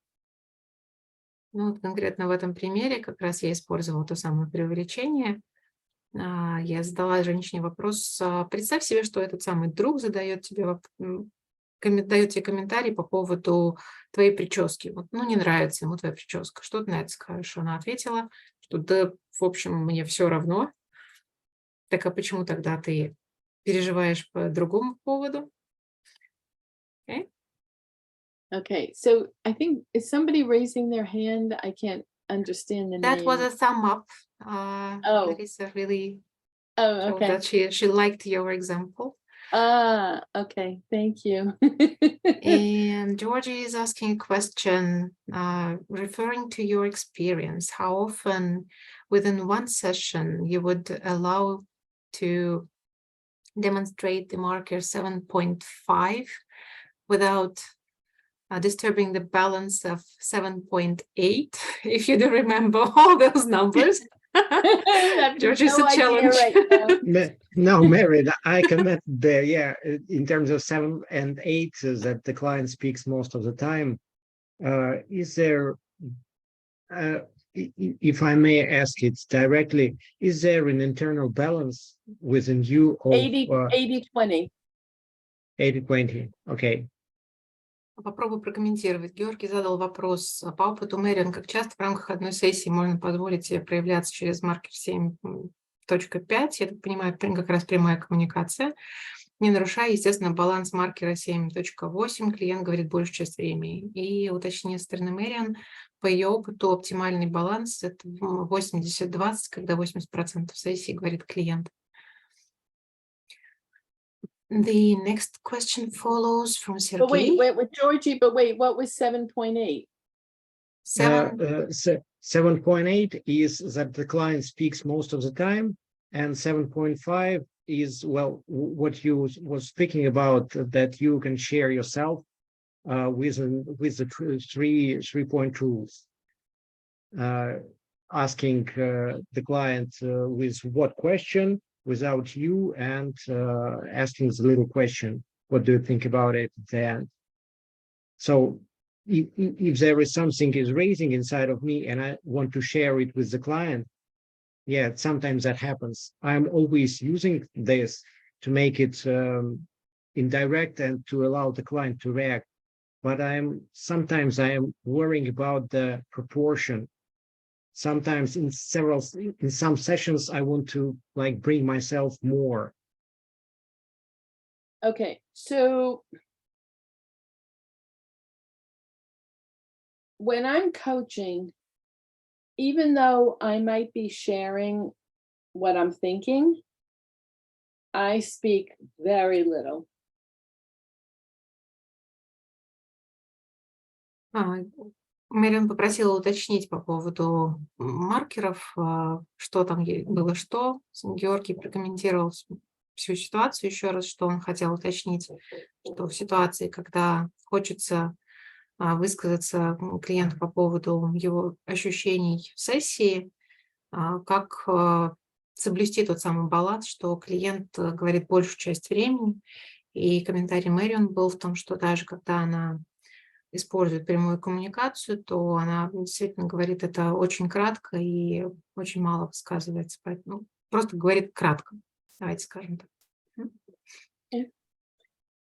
Ну, вот конкретно в этом примере как раз я использовала то самое преувеличение. Я задала женщине вопрос: представь себе, что этот самый друг дает тебе комментарий по поводу твоей прически. Вот, ну, не нравится ему твоя прическа. Что ты на это скажешь? Она ответила, что да, в общем, мне все равно. Так а почему тогда ты переживаешь по другому поводу? Okay. Okay, so I think, is somebody raising their hand? I can't understand the That name. was a thumb up. Oh. Larissa really Oh, showed okay. that she liked your example. Okay, thank you. And Georgie is asking a question referring to your experience. How often within one session you would allow to demonstrate the marker 7.5 without disturbing the balance of 7.8, if you do remember all those numbers? George, is a challenge. Right No, Mary, I comment there. Yeah, in terms of 7 and 8, that the client speaks most of the time. Is there, if I may ask it directly, is there an internal balance within you of 80-20? 80-20? Okay. Попробую прокомментировать. Георгий задал вопрос по опыту Мэрион, как часто в рамках одной сессии можно позволить себе проявляться через маркер 7.5. Я так понимаю, как раз прямая коммуникация, не нарушая, естественно, баланс маркера 7.8. Клиент говорит большую часть времени. И уточнение со стороны Мэрион, по ее опыту оптимальный баланс – это 80-20, когда 80% сессии говорит клиент. The next question follows from Sergey. But wait, Georgie, but wait, what was 7.8? 7.8 is that the client speaks most of the time, and 7.5 is, well, what you was speaking about, that you can share yourself with the 3-point rules. Asking the client with what question, without you, and asking the little question, what do you think about it at the end? So if there is something is raising inside of me and I want to share it with the client, yeah, sometimes that happens. I'm always using this to make it indirect and to allow the client to react. But sometimes I am worrying about the proportion. Sometimes in some sessions, I want to like bring myself more. Okay, so when I'm coaching, even though I might be sharing what I'm thinking, I speak very little. Мэрион попросила уточнить по поводу маркеров, что там было что. Георгий прокомментировал всю ситуацию еще раз, что он хотел уточнить, что в ситуации, когда хочется высказаться клиенту по поводу его ощущений в сессии, как соблюсти тот самый баланс, что клиент говорит большую часть времени. И комментарий Мэрион был в том, что даже когда она использует прямую коммуникацию, то она действительно говорит это очень кратко и очень мало высказывается. Поэтому просто говорит кратко. Давайте скажем так.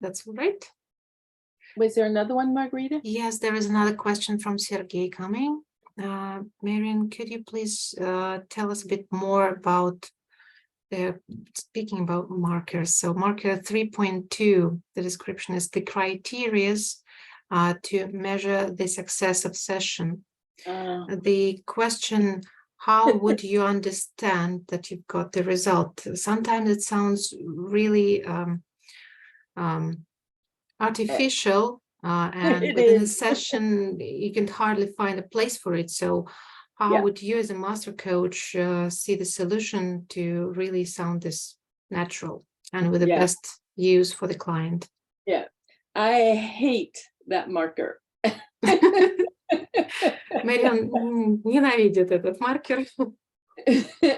That's right. Was there another one, Margarita? Yes, there is another question from Sergey coming. Marion, could you please tell us a bit more about speaking about markers? So marker 3.2, the description is the criteria to measure the success of session. The question, how would you understand that you've got the result? Sometimes it sounds really artificial, and within a session, you can hardly find a place for it. So how would you as a master coach see the solution to really sound this natural and with the best use for the client? Yeah, I hate that marker. Мэрион ненавидит этот маркер.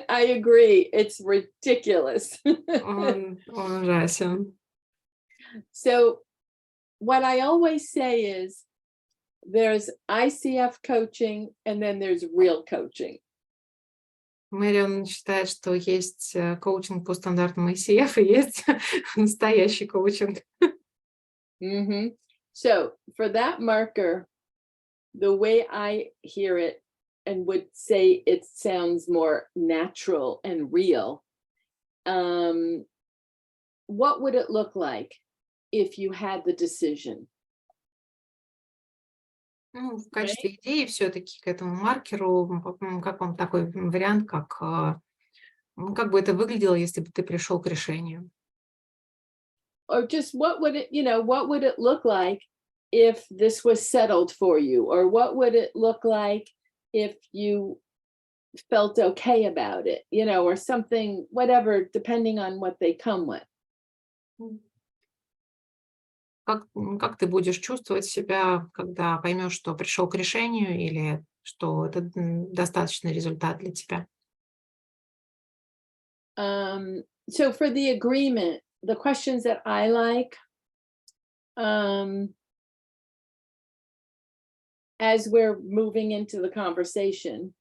I agree. It's ridiculous. Он ужасен. So what I always say is there's ICF coaching and then there's real coaching. Мэрион считает, что есть коучинг по стандартам ICF и есть настоящий коучинг. So for that marker, the way I hear it and would say it sounds more natural and real, what would it look like if you had the decision? Ну, в качестве идеи все-таки к этому маркеру, как вам такой вариант, как бы это выглядело, если бы ты пришел к решению? Or just what would it, what would it look like if this was settled for you? Or what would it look like if you felt okay about it, or something, whatever, depending on what they come with. Как ты будешь чувствовать себя, когда поймешь, что пришел к решению или что это достаточный результат для тебя? So for the agreement, the questions that I like, as we're moving into the conversation,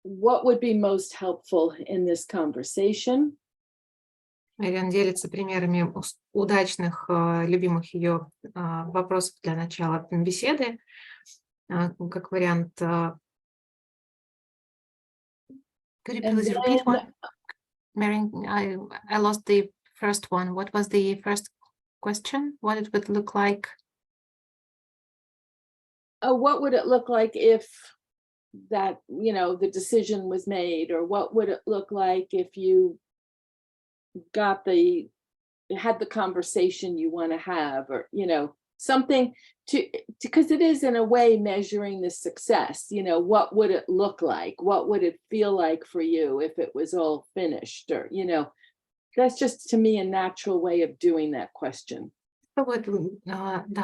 what would be most helpful in this conversation? Мэрион делится примерами удачных, любимых ее вопросов для начала беседы, как вариант. Could you please repeat one? Marion, I lost the first one. What was the first question? What it would look like? What would it look like if that, the decision was made? Or what would it look like if you had the conversation you want to have, or something because it is in a way measuring the success. What would it look like? What would it feel like for you if it was all finished? Or that's just, to me, a natural way of doing that question. Да,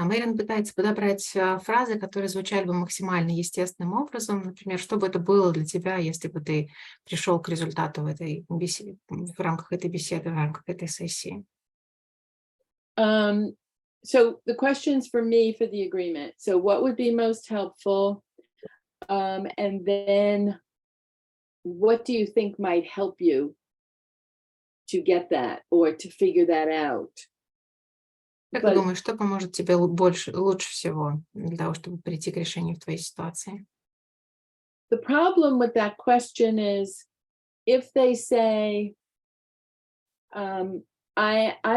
Мэрион пытается подобрать фразы, которые звучали бы максимально естественным образом. Например, что бы это было для тебя, если бы ты пришел к результату в этой беседе, в рамках этой беседы, в рамках этой сессии. So the questions for me for the agreement. So what would be most helpful? And then what do you think might help you to get that or to figure that out? Как ты думаешь, что поможет тебе лучше всего для того, чтобы прийти к решению в твоей ситуации? The problem with that question is if they say, I'm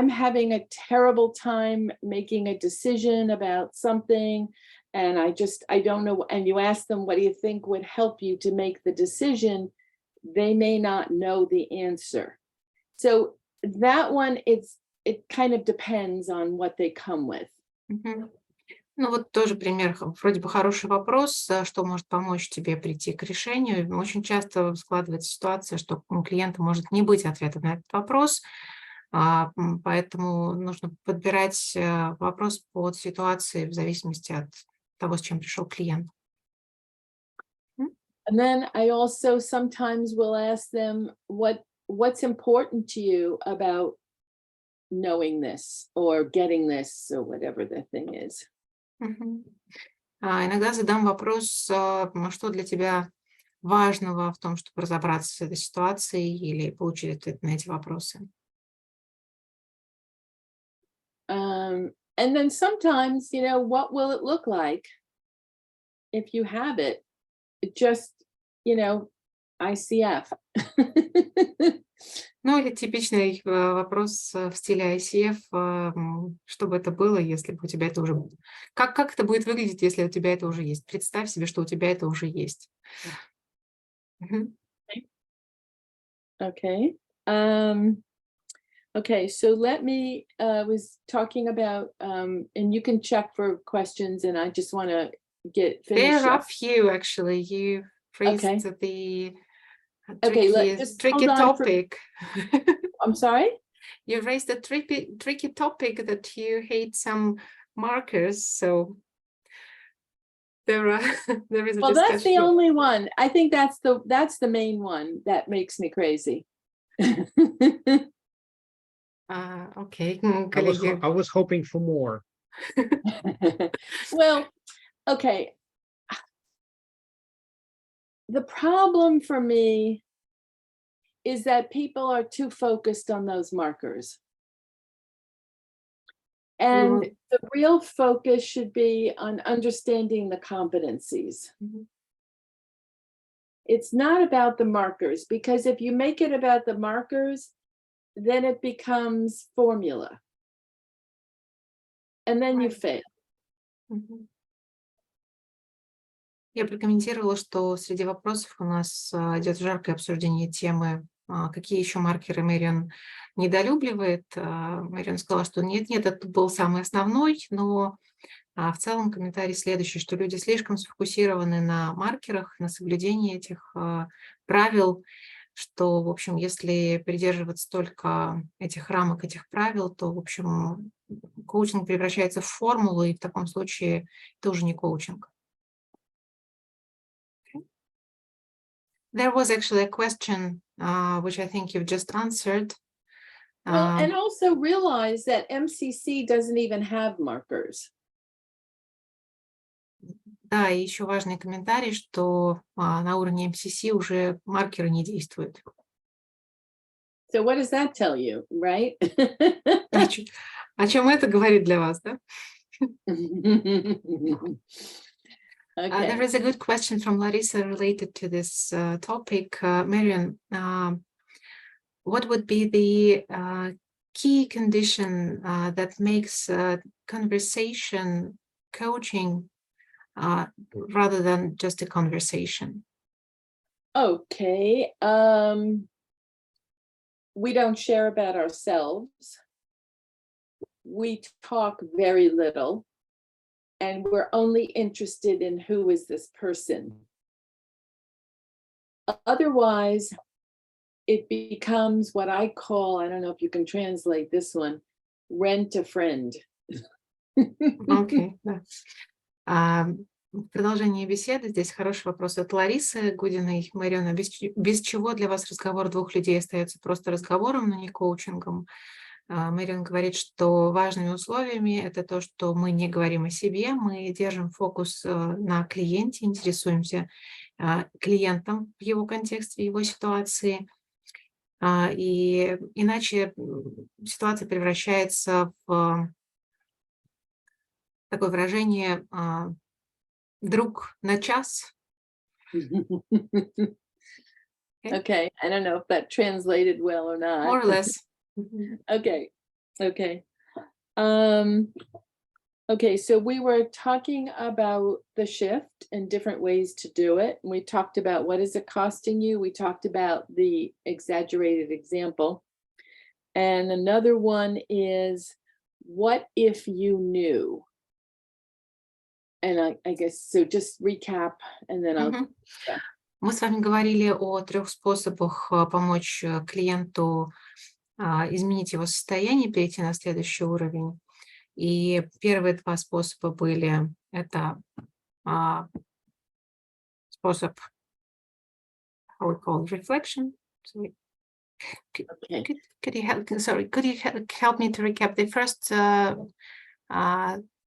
having a terrible time making a decision about something, and I don't know, and you ask them, what do you think would help you to make the decision? They may not know the answer. So that one, it kind of depends on what they come with. Ну вот тоже пример, вроде бы хороший вопрос, что может помочь тебе прийти к решению. Очень часто складывается ситуация, что у клиента может не быть ответа на этот вопрос, поэтому нужно подбирать вопрос под ситуации в зависимости от того, с чем пришел клиент. And then I also sometimes will ask them what's important to you about knowing this or getting this or whatever the thing is. Иногда задам вопрос, что для тебя важного в том, чтобы разобраться с этой ситуацией или получить ответ на эти вопросы. And then sometimes, what will it look like if you have it? Just, ICF. Ну, или типичный вопрос в стиле ICF, что бы это было, если бы у тебя это уже... Как это будет выглядеть, если у тебя это уже есть? Представь себе, что у тебя это уже есть. Okay. Okay, so let me, was talking about, and you can check for questions, and I just want to get finished. There are few, actually. You phrased the tricky topic. I'm sorry? You raised a tricky topic that you hate some markers, so there is a discussion. Well, that's the only one. I think that's the main one that makes me crazy. Okay. I was hoping for more. Well, okay. The problem for me is that people are too focused on those markers. And the real focus should be on understanding the competencies. It's not about the markers, because if you make it about the markers, then it becomes formula. And then you fail. Я прокомментировала, что среди вопросов у нас идет жаркое обсуждение темы, какие еще маркеры Мэрион недолюбливает. Мэрион сказала, что нет, это был самый основной, но в целом комментарий следующий, что люди слишком сфокусированы на маркерах, на соблюдении этих правил, что, в общем, если придерживаться только этих рамок, этих правил, то, в общем, коучинг превращается в формулу, и в таком случае это уже не коучинг. There was actually a question, which I think you've just answered. Well, and also realize that MCC doesn't even have markers. Да, и еще важный комментарий, что на уровне MCC уже маркеры не действуют. So what does that tell you, right? О чем это говорит для вас, да? Okay. There is a good question from Larissa related to this topic. Marion, what would be the key condition that makes conversation coaching rather than just a conversation? Okay. We don't share about ourselves. We talk very little. And we're only interested in who is this person. Otherwise, it becomes what I call, I don't know if you can translate this one, rent a friend. Okay. В продолжении беседы здесь хороший вопрос от Ларисы Гудиной. Мэрион, без чего для вас разговор двух людей остается просто разговором, но не коучингом? Мэрион говорит, что важными условиями это то, что мы не говорим о себе, мы держим фокус на клиенте, интересуемся клиентом в его контексте, в его ситуации. И иначе ситуация превращается в такое выражение «друг на час». Okay, I don't know if that translated well or not. More or less. Okay. Okay, so we were talking about the shift and different ways to do it. We talked about what is it costing you. We talked about the exaggerated example. And another one is, what if you knew? And I guess, so just recap, and then I'll... Мы с вами говорили о 3 способах помочь клиенту изменить его состояние, перейти на следующий уровень. И первые 2 способа были, это способ, how we call reflection. Sorry. Could you help me to recap the first?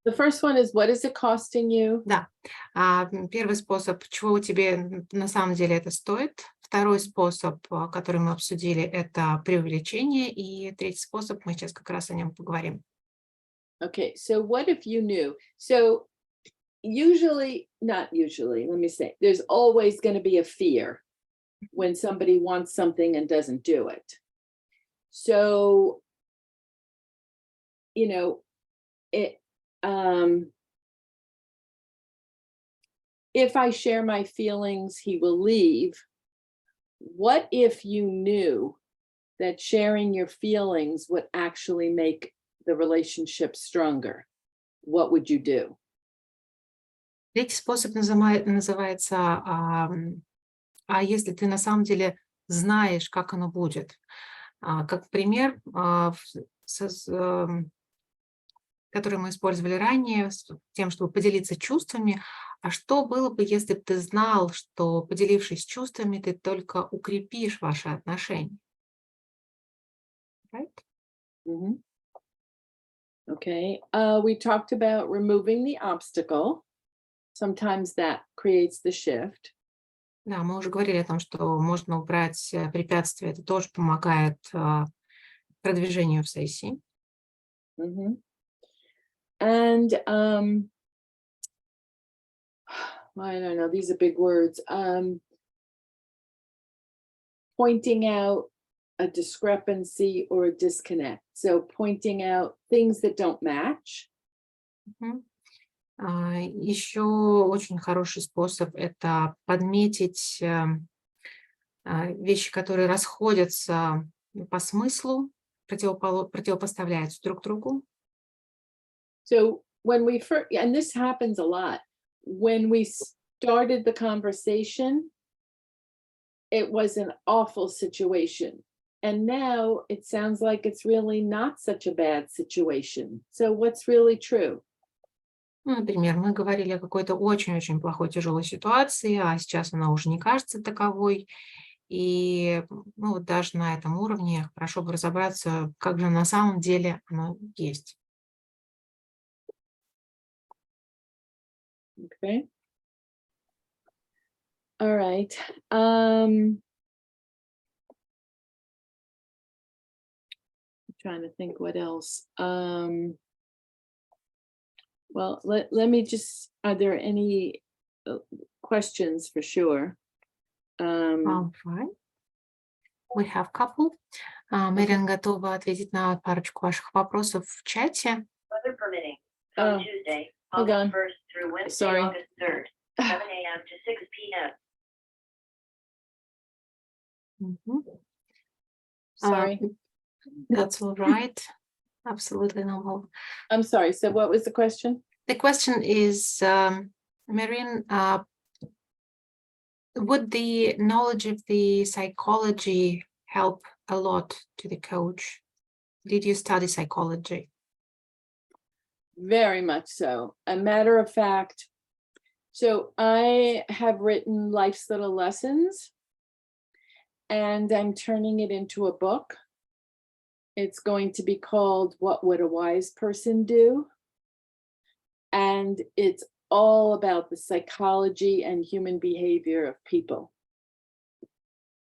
The first one is, what is it costing you? Да. Первый способ, чего тебе на самом деле это стоит. Второй способ, который мы обсудили, это преувеличение. И третий способ, мы сейчас как раз о нем поговорим. Okay, so what if you knew? So not usually, let me say, there's always going to be a fear when somebody wants something and doesn't do it. So, if I share my feelings, he will leave. What if you knew that sharing your feelings would actually make the relationship stronger? What would you do? Третий способ называется «А если ты на самом деле знаешь, как оно будет». Как пример, который мы использовали ранее, с тем, чтобы поделиться чувствами. А что было бы, если бы ты знал, что, поделившись чувствами, ты только укрепишь ваши отношения? Right? Mm-hmm. Okay. We talked about removing the obstacle. Sometimes that creates the shift. Да, мы уже говорили о том, что можно убрать препятствия. Это тоже помогает продвижению в сессии. Mm-hmm. And I don't know, these are big words. Pointing out a discrepancy or a disconnect. So pointing out things that don't match. Еще очень хороший способ – это подметить вещи, которые расходятся по смыслу, противопоставляются друг другу. So when we first, and this happens a lot, when we started the conversation, it was an awful situation. And now it sounds like it's really not such a bad situation. So what's really true? Ну, например, мы говорили о какой-то очень-очень плохой, тяжелой ситуации, а сейчас она уже не кажется таковой. И ну, вот даже на этом уровне хорошо бы разобраться, как же на самом деле оно есть. Okay. All right. I'm trying to think what else. Well, let me just, are there any questions for sure? Fine. We have a couple. Мэрион готова ответить на парочку ваших вопросов в чате. Weather permitting, from Tuesday, hold on. August 1st through Wednesday, Sorry. August 3rd, 7 a.m. to 6 p.m. Sorry. That's all right. Absolutely normal. I'm sorry. So what was the question? The question is, Marion, would the knowledge of the psychology help a lot to the coach? Did you study psychology? Very much so. A matter of fact, so I have written Life's Little Lessons, and I'm turning it into a book. It's going to be called What Would a Wise Person Do? And it's all about the psychology and human behavior of people.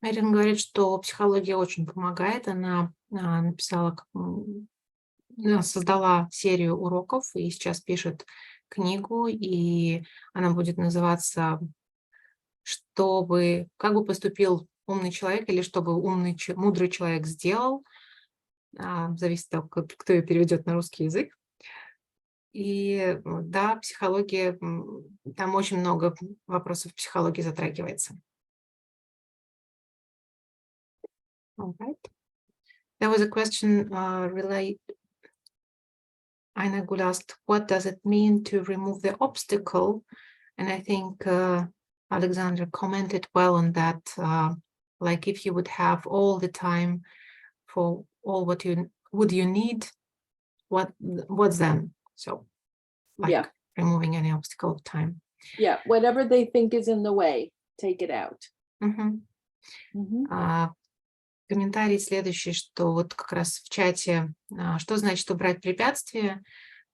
Мэрион говорит, что психология очень помогает. Она написала, создала серию уроков и сейчас пишет книгу, и она будет называться «Как бы поступил умный человек» или «Что бы мудрый человек сделал». Зависит от того, кто ее переведет на русский язык. И да, психология, там очень много вопросов психологии затрагивается. All right. There was a question related. Aina Gul asked, what does it mean to remove the obstacle? And I think Alexandra commented well on that. Like if you would have all the time for all what you need, what's then? So like Yeah. removing any obstacle of time. Yeah, whatever they think is in the way, take it out. Комментарий следующий, что вот как раз в чате, что значит убрать препятствия?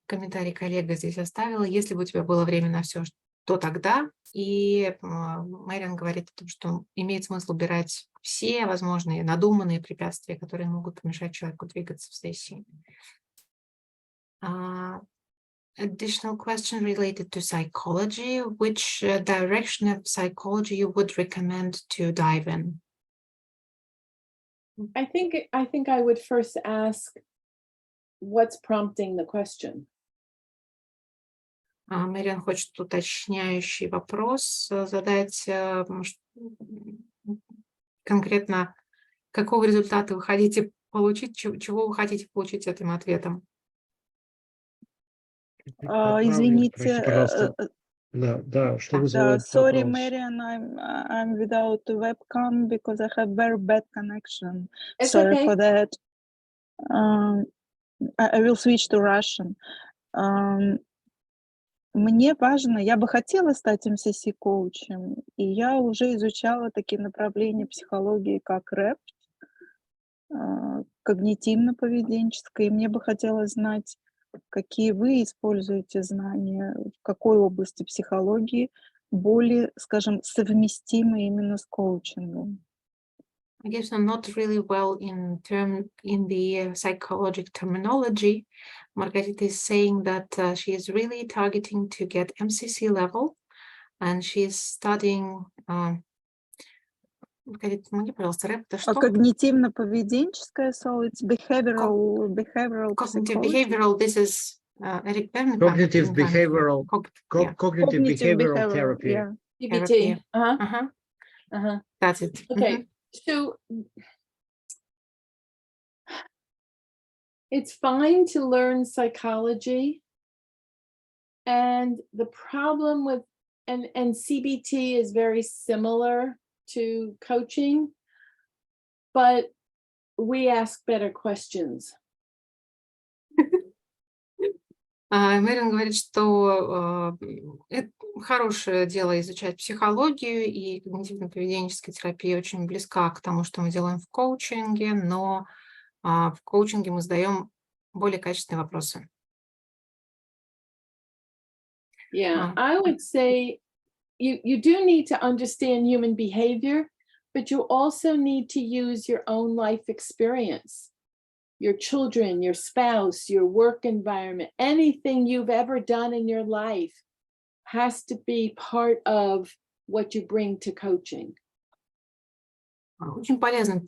Комментарий коллега здесь оставила. Если бы у тебя было время на все, то тогда. И Мэрион говорит о том, что имеет смысл убирать все возможные надуманные препятствия, которые могут помешать человеку двигаться в сессии. Additional question related to psychology. Which direction of psychology you would recommend to dive in? I think I would first ask, what's prompting the question? Мэрион хочет уточняющий вопрос задать, конкретно какого результата вы хотите получить, чего вы хотите получить этим ответом. Извините, да, что вызывает sorry, вопрос? Marion, I'm without webcam because I have very bad connection. It's Sorry okay. for that. I will switch to Russian. Мне важно, я бы хотела стать MCC коучем, и я уже изучала такие направления психологии, как РЭП, когнитивно-поведенческая, и мне бы хотелось знать, какие вы используете знания, в какой области психологии более, скажем, совместимы именно с коучингом. I guess I'm not really well in the psychological terminology. Margarita is saying that she is really targeting to get MCC level, and she is studying. Маргарита, помоги, пожалуйста, рэп это что? Когнитивно-поведенческая, so it's behavioral Cognitive psychology. behavioral. This is Cognitive behavioral therapy. yeah. CBT. That's it. Okay. So it's fine to learn psychology. And the problem with, and CBT is very similar to coaching, but we ask better questions. Мэрион говорит, что это хорошее дело изучать психологию, и когнитивно-поведенческая терапия очень близка к тому, что мы делаем в коучинге, но в коучинге мы задаем более качественные вопросы. Yeah, I would say you do need to understand human behavior, but you also need to use your own life experience. Your children, your spouse, your work environment, anything you've ever done in your life has to be part of what you bring to coaching. Очень полезно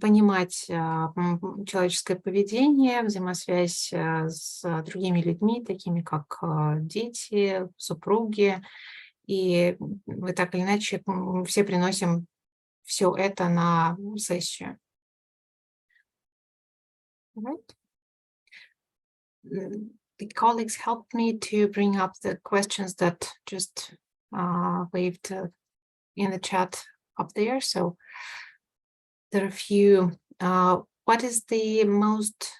понимать человеческое поведение, взаимосвязь с другими людьми, такими как дети, супруги. И мы так или иначе все приносим все это на сессию. Right. The colleagues helped me to bring up the questions that just waved in the chat up there. So there are a few. What is the most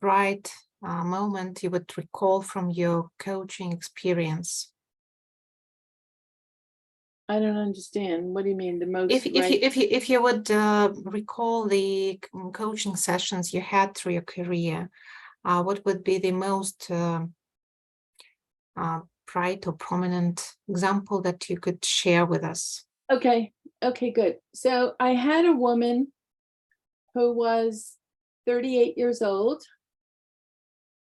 bright moment you would recall from your coaching experience? I don't understand. What do you mean the most? If you would recall the coaching sessions you had through your career, what would be the most bright or prominent example that you could share with us? Okay, good. So I had a woman who was 38 years old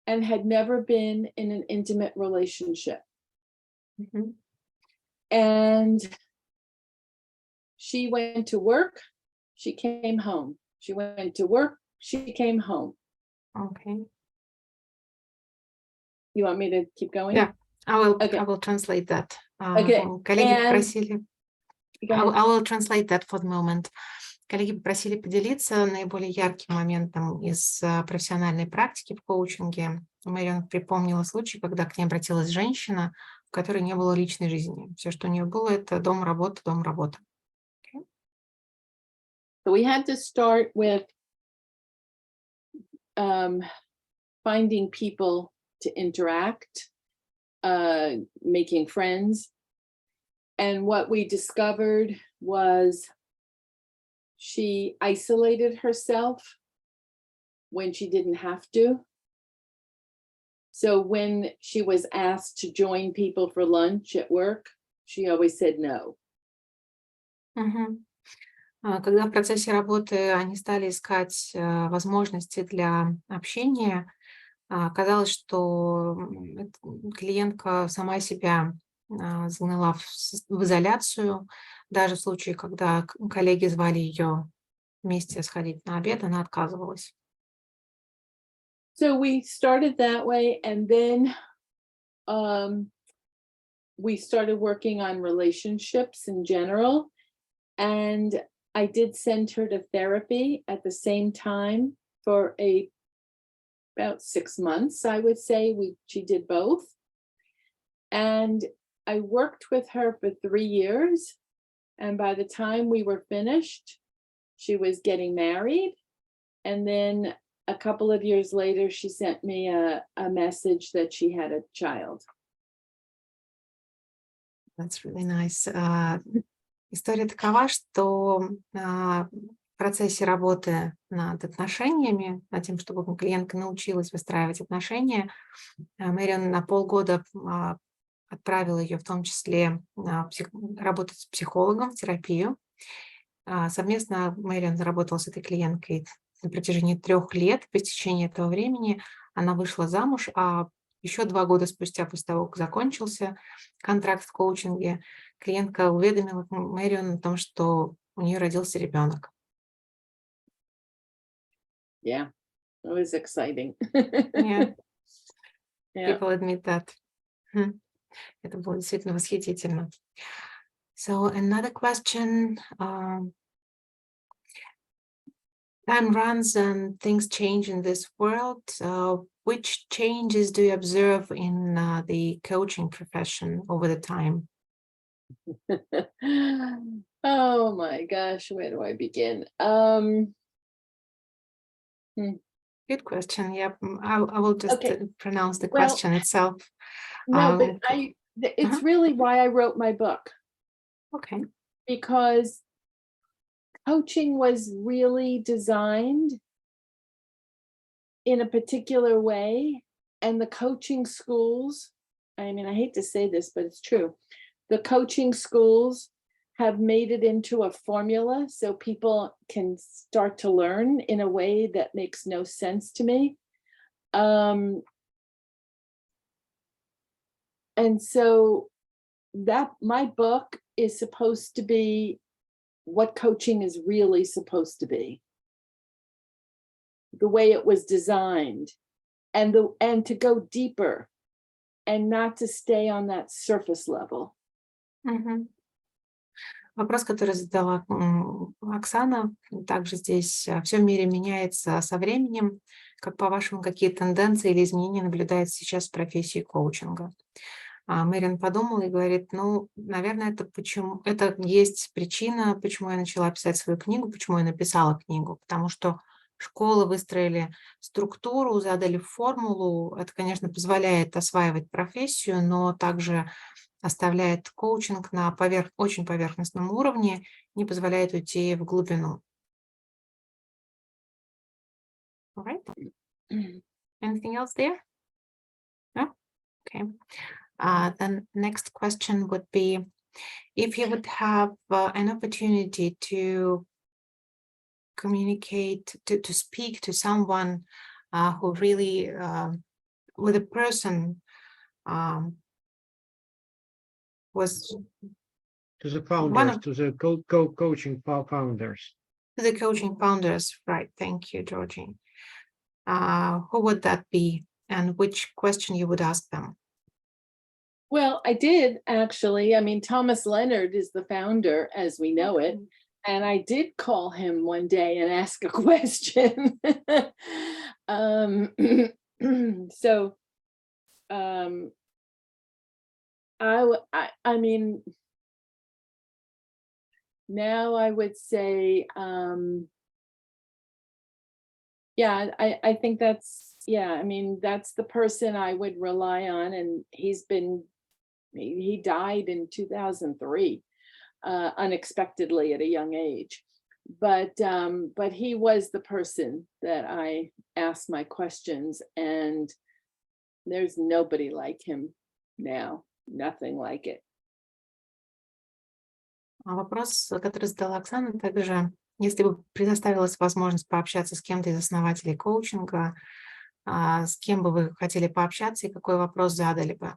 and had never been in an intimate relationship. Mm-hmm. And she went to work, she came home. She went to work, she came home. Okay. You want me to keep going? Yeah, I will. Okay. I will translate that. Okay. Коллеги просили. I will translate that for the moment. Коллеги попросили поделиться наиболее ярким моментом из профессиональной практики в коучинге. Мэрион припомнила случай, когда к ней обратилась женщина, в которой не было личной жизни. Все, что у нее было, это дом, работа, дом, работа. Okay. So we had to start with finding people to interact, making friends. And what we discovered was she isolated herself when she didn't have to. So when she was asked to join people for lunch at work, she always said no. Uh-huh. Когда в процессе работы они стали искать возможности для общения, оказалось, что клиентка сама себя загнала в изоляцию. Даже в случае, когда коллеги звали ее вместе сходить на обед, она отказывалась. So we started that way, and then we started working on relationships in general. And I did send her to therapy at the same time for about 6 months, I would say. She did both. And I worked with her for 3 years. And by the time we were finished, she was getting married. And then a couple of years later, she sent me a message that she had a child. That's really nice. История такова, что в процессе работы над отношениями, над тем, чтобы клиентка научилась выстраивать отношения, Мэрион на полгода отправила ее в том числе работать с психологом в терапию. Совместно Мэрион заработала с этой клиенткой на протяжении 3 лет. По истечении этого времени она вышла замуж, а еще 2 года спустя, после того, как закончился контракт в коучинге, клиентка уведомила Мэрион о том, что у нее родился ребенок. Yeah. It was exciting. Yeah, Yeah. people admit that. Это было действительно восхитительно. So another question. Time runs and things change in this world. Which changes do you observe in the coaching profession over the time? Oh my gosh, where do I begin? Good question. Yep, I will just Okay. pronounce the Well, question itself. No, but Okay. it's really why I wrote my book, Okay. because coaching was really designed in a particular way, and the coaching schools, I mean, I hate to say this, but it's true. The coaching schools have made it into a formula so people can start to learn in a way that makes no sense to me. And so that my book is supposed to be what coaching is really supposed to be, the way it was designed, and to go deeper and not to stay on that surface level. Вопрос, который задала Оксана, также здесь все в мире меняется со временем. Как, по-вашему, какие тенденции или изменения наблюдаются сейчас в профессии коучинга? Мэрион подумала и говорит, ну, наверное, это есть причина, почему я начала писать свою книгу, почему я написала книгу, потому что школы выстроили структуру, задали формулу. Это, конечно, позволяет осваивать профессию, но также оставляет коучинг на очень поверхностном уровне, не позволяет уйти в глубину. All right. Anything else there? No? Okay. Then next question would be, if you would have an opportunity to communicate, to speak to someone who really, with a person was To the founders, to the coaching founders. To the coaching founders, right? Thank you, Georgie. Who would that be, and which question you would ask them? Well, I did actually. I mean, Thomas Leonard is the founder as we know it. And I did call him one day and ask a question. I mean, now I would say, yeah, I think that's, yeah, I mean, that's the person I would rely on. And he died in 2003, unexpectedly at a young age. But he was the person that I asked my questions, and there's nobody like him now, nothing like it. Вопрос, который задала Оксана, также, если бы предоставилась возможность пообщаться с кем-то из основателей коучинга, с кем бы вы хотели пообщаться и какой вопрос задали бы?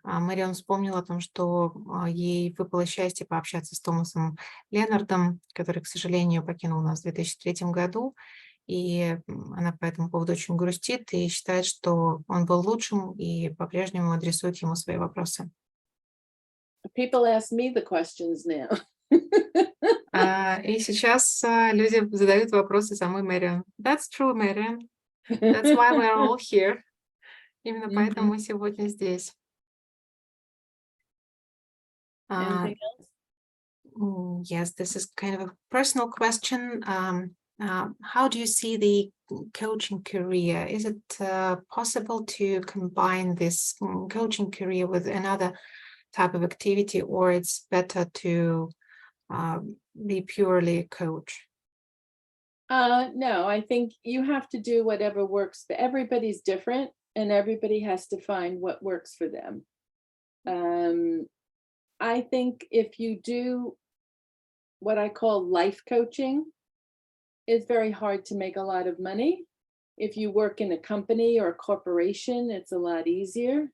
Мэрион вспомнила о том, что ей выпало счастье пообщаться с Томасом Ленардом, который, к сожалению, покинул нас в 2003 году, и она по этому поводу очень грустит и считает, что он был лучшим и по-прежнему адресует ему свои вопросы. People ask me the questions now. И сейчас люди задают вопросы самой Мэрион. That's true, Marion. That's why we're all here. Именно поэтому мы сегодня здесь. Anything else? Yes, this is kind of a personal question. How do you see the coaching career? Is it possible to combine this coaching career with another type of activity, or it's better to be purely a coach? No, I think you have to do whatever works. But everybody's different, and everybody has to find what works for them. I think if you do what I call life coaching, it's very hard to make a lot of money. If you work in a company or a corporation, it's a lot easier,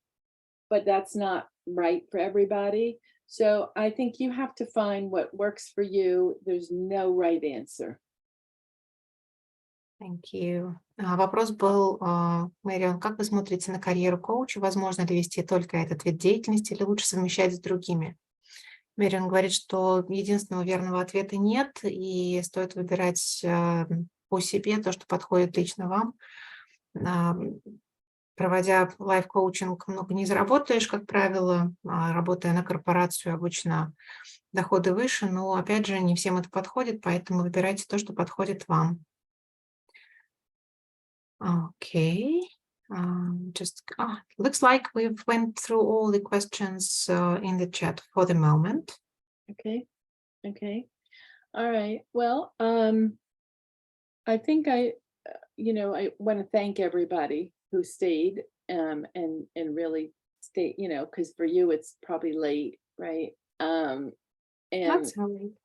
but that's not right for everybody. So I think you have to find what works for you. There's no right answer. Thank you. Вопрос был, Мэрион, как вы смотрите на карьеру коуча? Возможно ли вести только этот вид деятельности или лучше совмещать с другими? Мэрион говорит, что единственного верного ответа нет, и стоит выбирать по себе то, что подходит лично вам. Проводя лайф-коучинг, много не заработаешь, как правило, работая на корпорацию, обычно доходы выше, но, опять же, не всем это подходит, поэтому выбирайте то, что подходит вам. Okay. Looks like we've went through all the questions in the chat for the moment. Okay. All right. Well, I think I want to thank everybody who stayed and really stay, because for you it's probably late, right? And That's all right.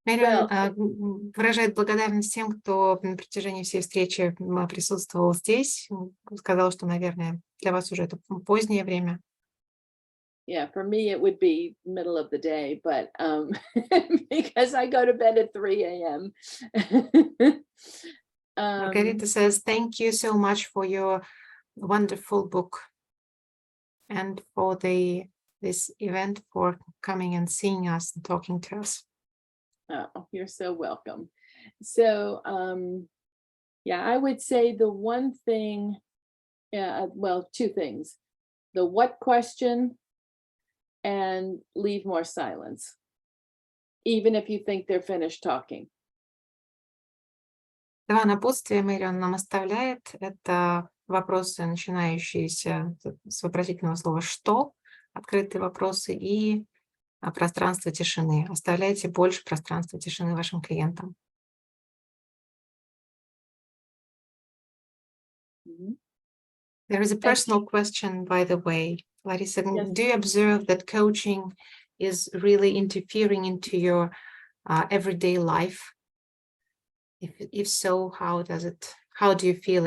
Мэрион выражает благодарность тем, кто на протяжении всей встречи присутствовал здесь. Сказал, что, наверное, для вас уже это позднее время. yeah, for me it would be middle of the day, but because I go to bed at 3 a.m. Margarita says, thank you so much for your wonderful book and for this event, for coming and seeing us and talking to us. Oh, you're so welcome. So, I would say the one thing, well, two things, the what question and leave more silence, even if you think they're finished talking. Два напутствия Мэрион нам оставляет. Это вопросы, начинающиеся с вопросительного слова «что», открытые вопросы и пространство тишины. Оставляйте больше пространства тишины вашим клиентам. There is a personal question, by the way. Larissa, Yes. do you observe that coaching is really interfering into your everyday life? If so, how do you feel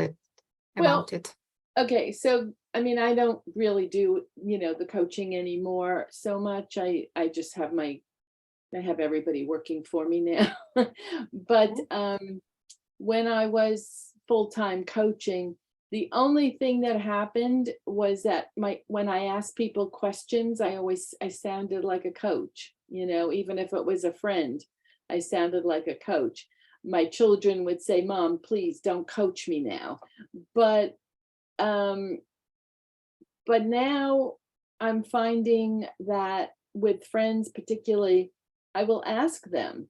about it? Okay, so I don't really do the coaching anymore so much. I just have I have everybody working for me now. But when I was full-time coaching, the only thing that happened was that when I asked people questions, I sounded like a coach, even if it was a friend, I sounded like a coach. My children would say, Mom, please don't coach me now. But now I'm finding that with friends particularly, I will ask them,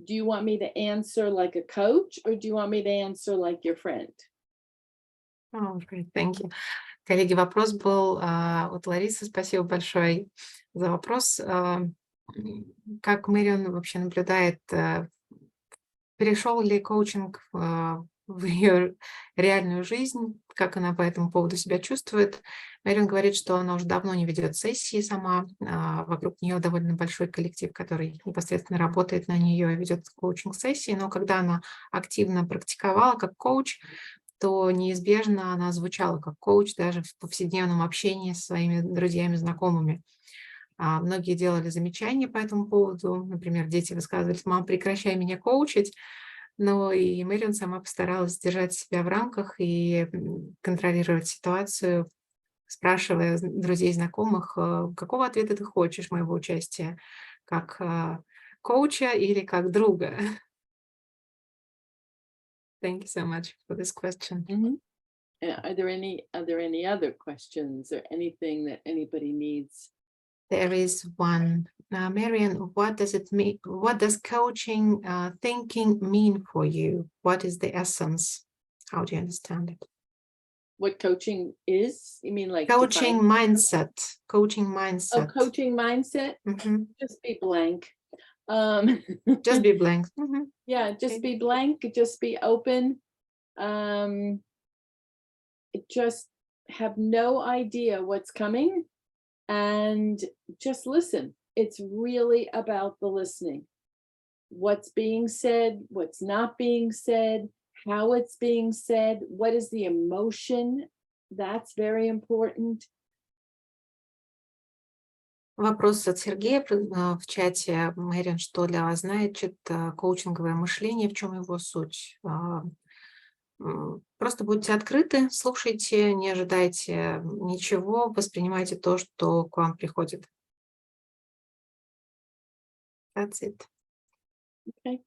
do you want me to answer like a coach or do you want me to answer like your friend? Oh, great, thank you. Коллеги, вопрос был от Ларисы. Спасибо большое за вопрос. Как Мэрион вообще наблюдает, перешел ли коучинг в ее реальную жизнь, как она по этому поводу себя чувствует? Мэрион говорит, что она уже давно не ведет сессии сама. Вокруг нее довольно большой коллектив, который непосредственно работает на нее и ведет коучинг-сессии. Но когда она активно практиковала как коуч, то неизбежно она звучала как коуч даже в повседневном общении со своими друзьями, знакомыми. Многие делали замечания по этому поводу. Например, дети высказывали: «Мам, прекращай меня коучить». Но и Мэрион сама постаралась держать себя в рамках и контролировать ситуацию, спрашивая друзей, знакомых, какого ответа ты хочешь моего участия, как коуча или как друга. Thank you so much for this question. Are there any other questions or anything that anybody needs? There is one. Marion, what does it mean? What does coaching thinking mean for you? What is the essence? How do you understand it? What coaching is? You mean like Coaching mindset. Coaching Oh, mindset. coaching mindset? Mhm. Just be blank. Just be blank. Mhm. Yeah, just be blank, just be open. Just have no idea what's coming and just listen. It's really about the listening. What's being said, what's not being said, how it's being said, what is the emotion? That's very important. Вопрос от Сергея в чате. Мэрион, что для вас значит коучинговое мышление, в чем его суть? Просто будьте открыты, слушайте, не ожидайте ничего, воспринимайте то, что к вам приходит. That's it. Okay.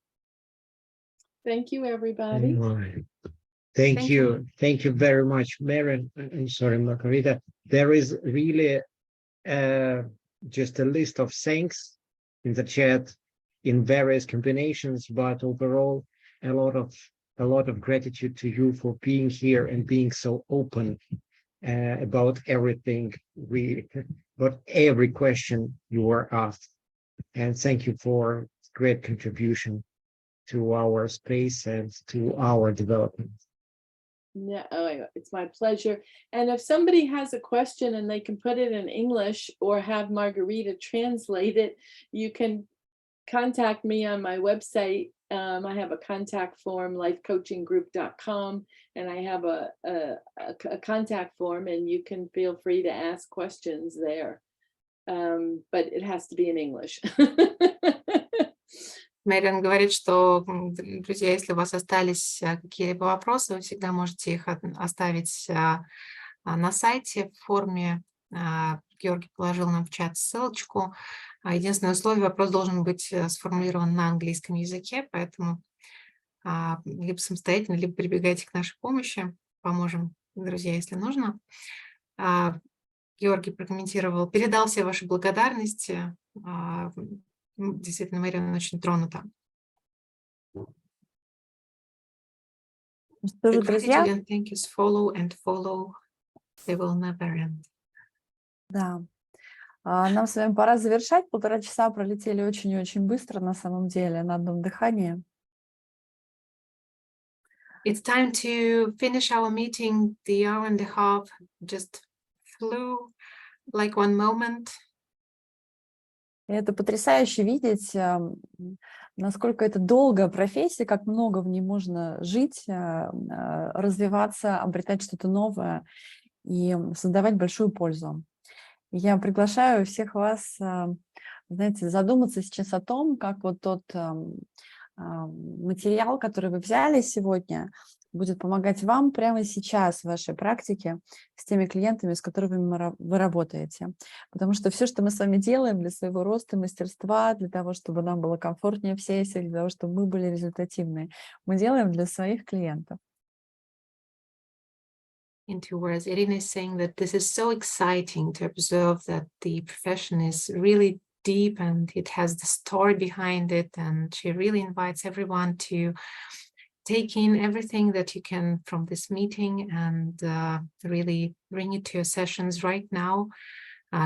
Thank you, everybody. Right. Thank you. Thank you very much, Marion. I'm sorry, Margarita. There is really just a list of thanks in the chat in various combinations, but overall, a lot of gratitude to you for being here and being so open about everything about every question you were asked. And thank you for great contribution to our space and to our development. Yeah, it's my pleasure. And if somebody has a question and they can put it in English or have Margarita translate it, you can contact me on my website. I have a contact form, lifecoachinggroup.com, and I have a contact form, and you can feel free to ask questions there. But it has to be in English. Мэрион говорит, что, друзья, если у вас остались какие-либо вопросы, вы всегда можете их оставить на сайте в форме. Георгий положил нам в чат ссылочку. Единственное условие, вопрос должен быть сформулирован на английском языке, поэтому либо самостоятельно, либо прибегайте к нашей помощи. Поможем, друзья, если нужно. Георгий прокомментировал, передал все ваши благодарности. Действительно, Мэрион очень тронута. Что же, друзья, Thank you, follow and follow. They will never end. да, нам с вами пора завершать. 1,5 часа пролетели очень и очень быстро, на самом деле, на одном дыхании. It's time to finish our meeting. The hour and a half just flew like one moment. И это потрясающе видеть, насколько это долгая профессия, как много в ней можно жить, развиваться, обретать что-то новое и создавать большую пользу. Я приглашаю всех вас, знаете, задуматься сейчас о том, как вот тот материал, который вы взяли сегодня, будет помогать вам прямо сейчас в вашей практике с теми клиентами, с которыми вы работаете. Потому что все, что мы с вами делаем для своего роста, мастерства, для того, чтобы нам было комфортнее в сессиях, для того, чтобы мы были результативны, мы делаем для своих клиентов. In 2 words, Irina is saying that this is so exciting to observe that the profession is really deep and it has the story behind it. And she really invites everyone to take in everything that you can from this meeting and really bring it to your sessions right now,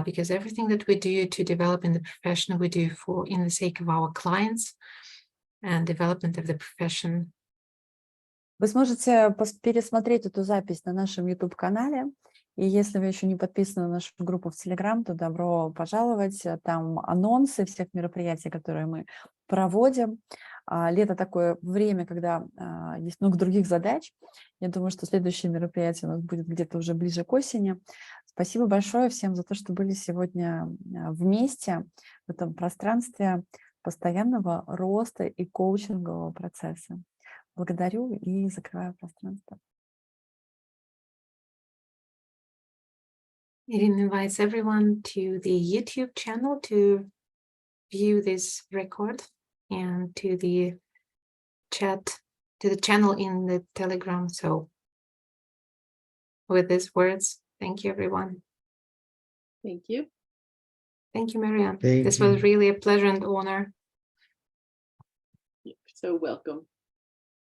because everything that we do to develop in the profession, we do in the sake of our clients and development of the profession. Вы сможете пересмотреть эту запись на нашем YouTube-канале. И если вы еще не подписаны на нашу группу в Telegram, то добро пожаловать. Там анонсы всех мероприятий, которые мы проводим. Лето такое время, когда есть много других задач. Я думаю, что следующее мероприятие у нас будет где-то уже ближе к осени. Спасибо большое всем за то, что были сегодня вместе в этом пространстве постоянного роста и коучингового процесса. Благодарю и закрываю пространство. Irina invites everyone to the YouTube channel to view this record and to the chat, to the channel in the Telegram. So with these words, thank you, everyone. Thank you. Thank you, Marion. Thank This you. was really a pleasure and honor. You're so welcome.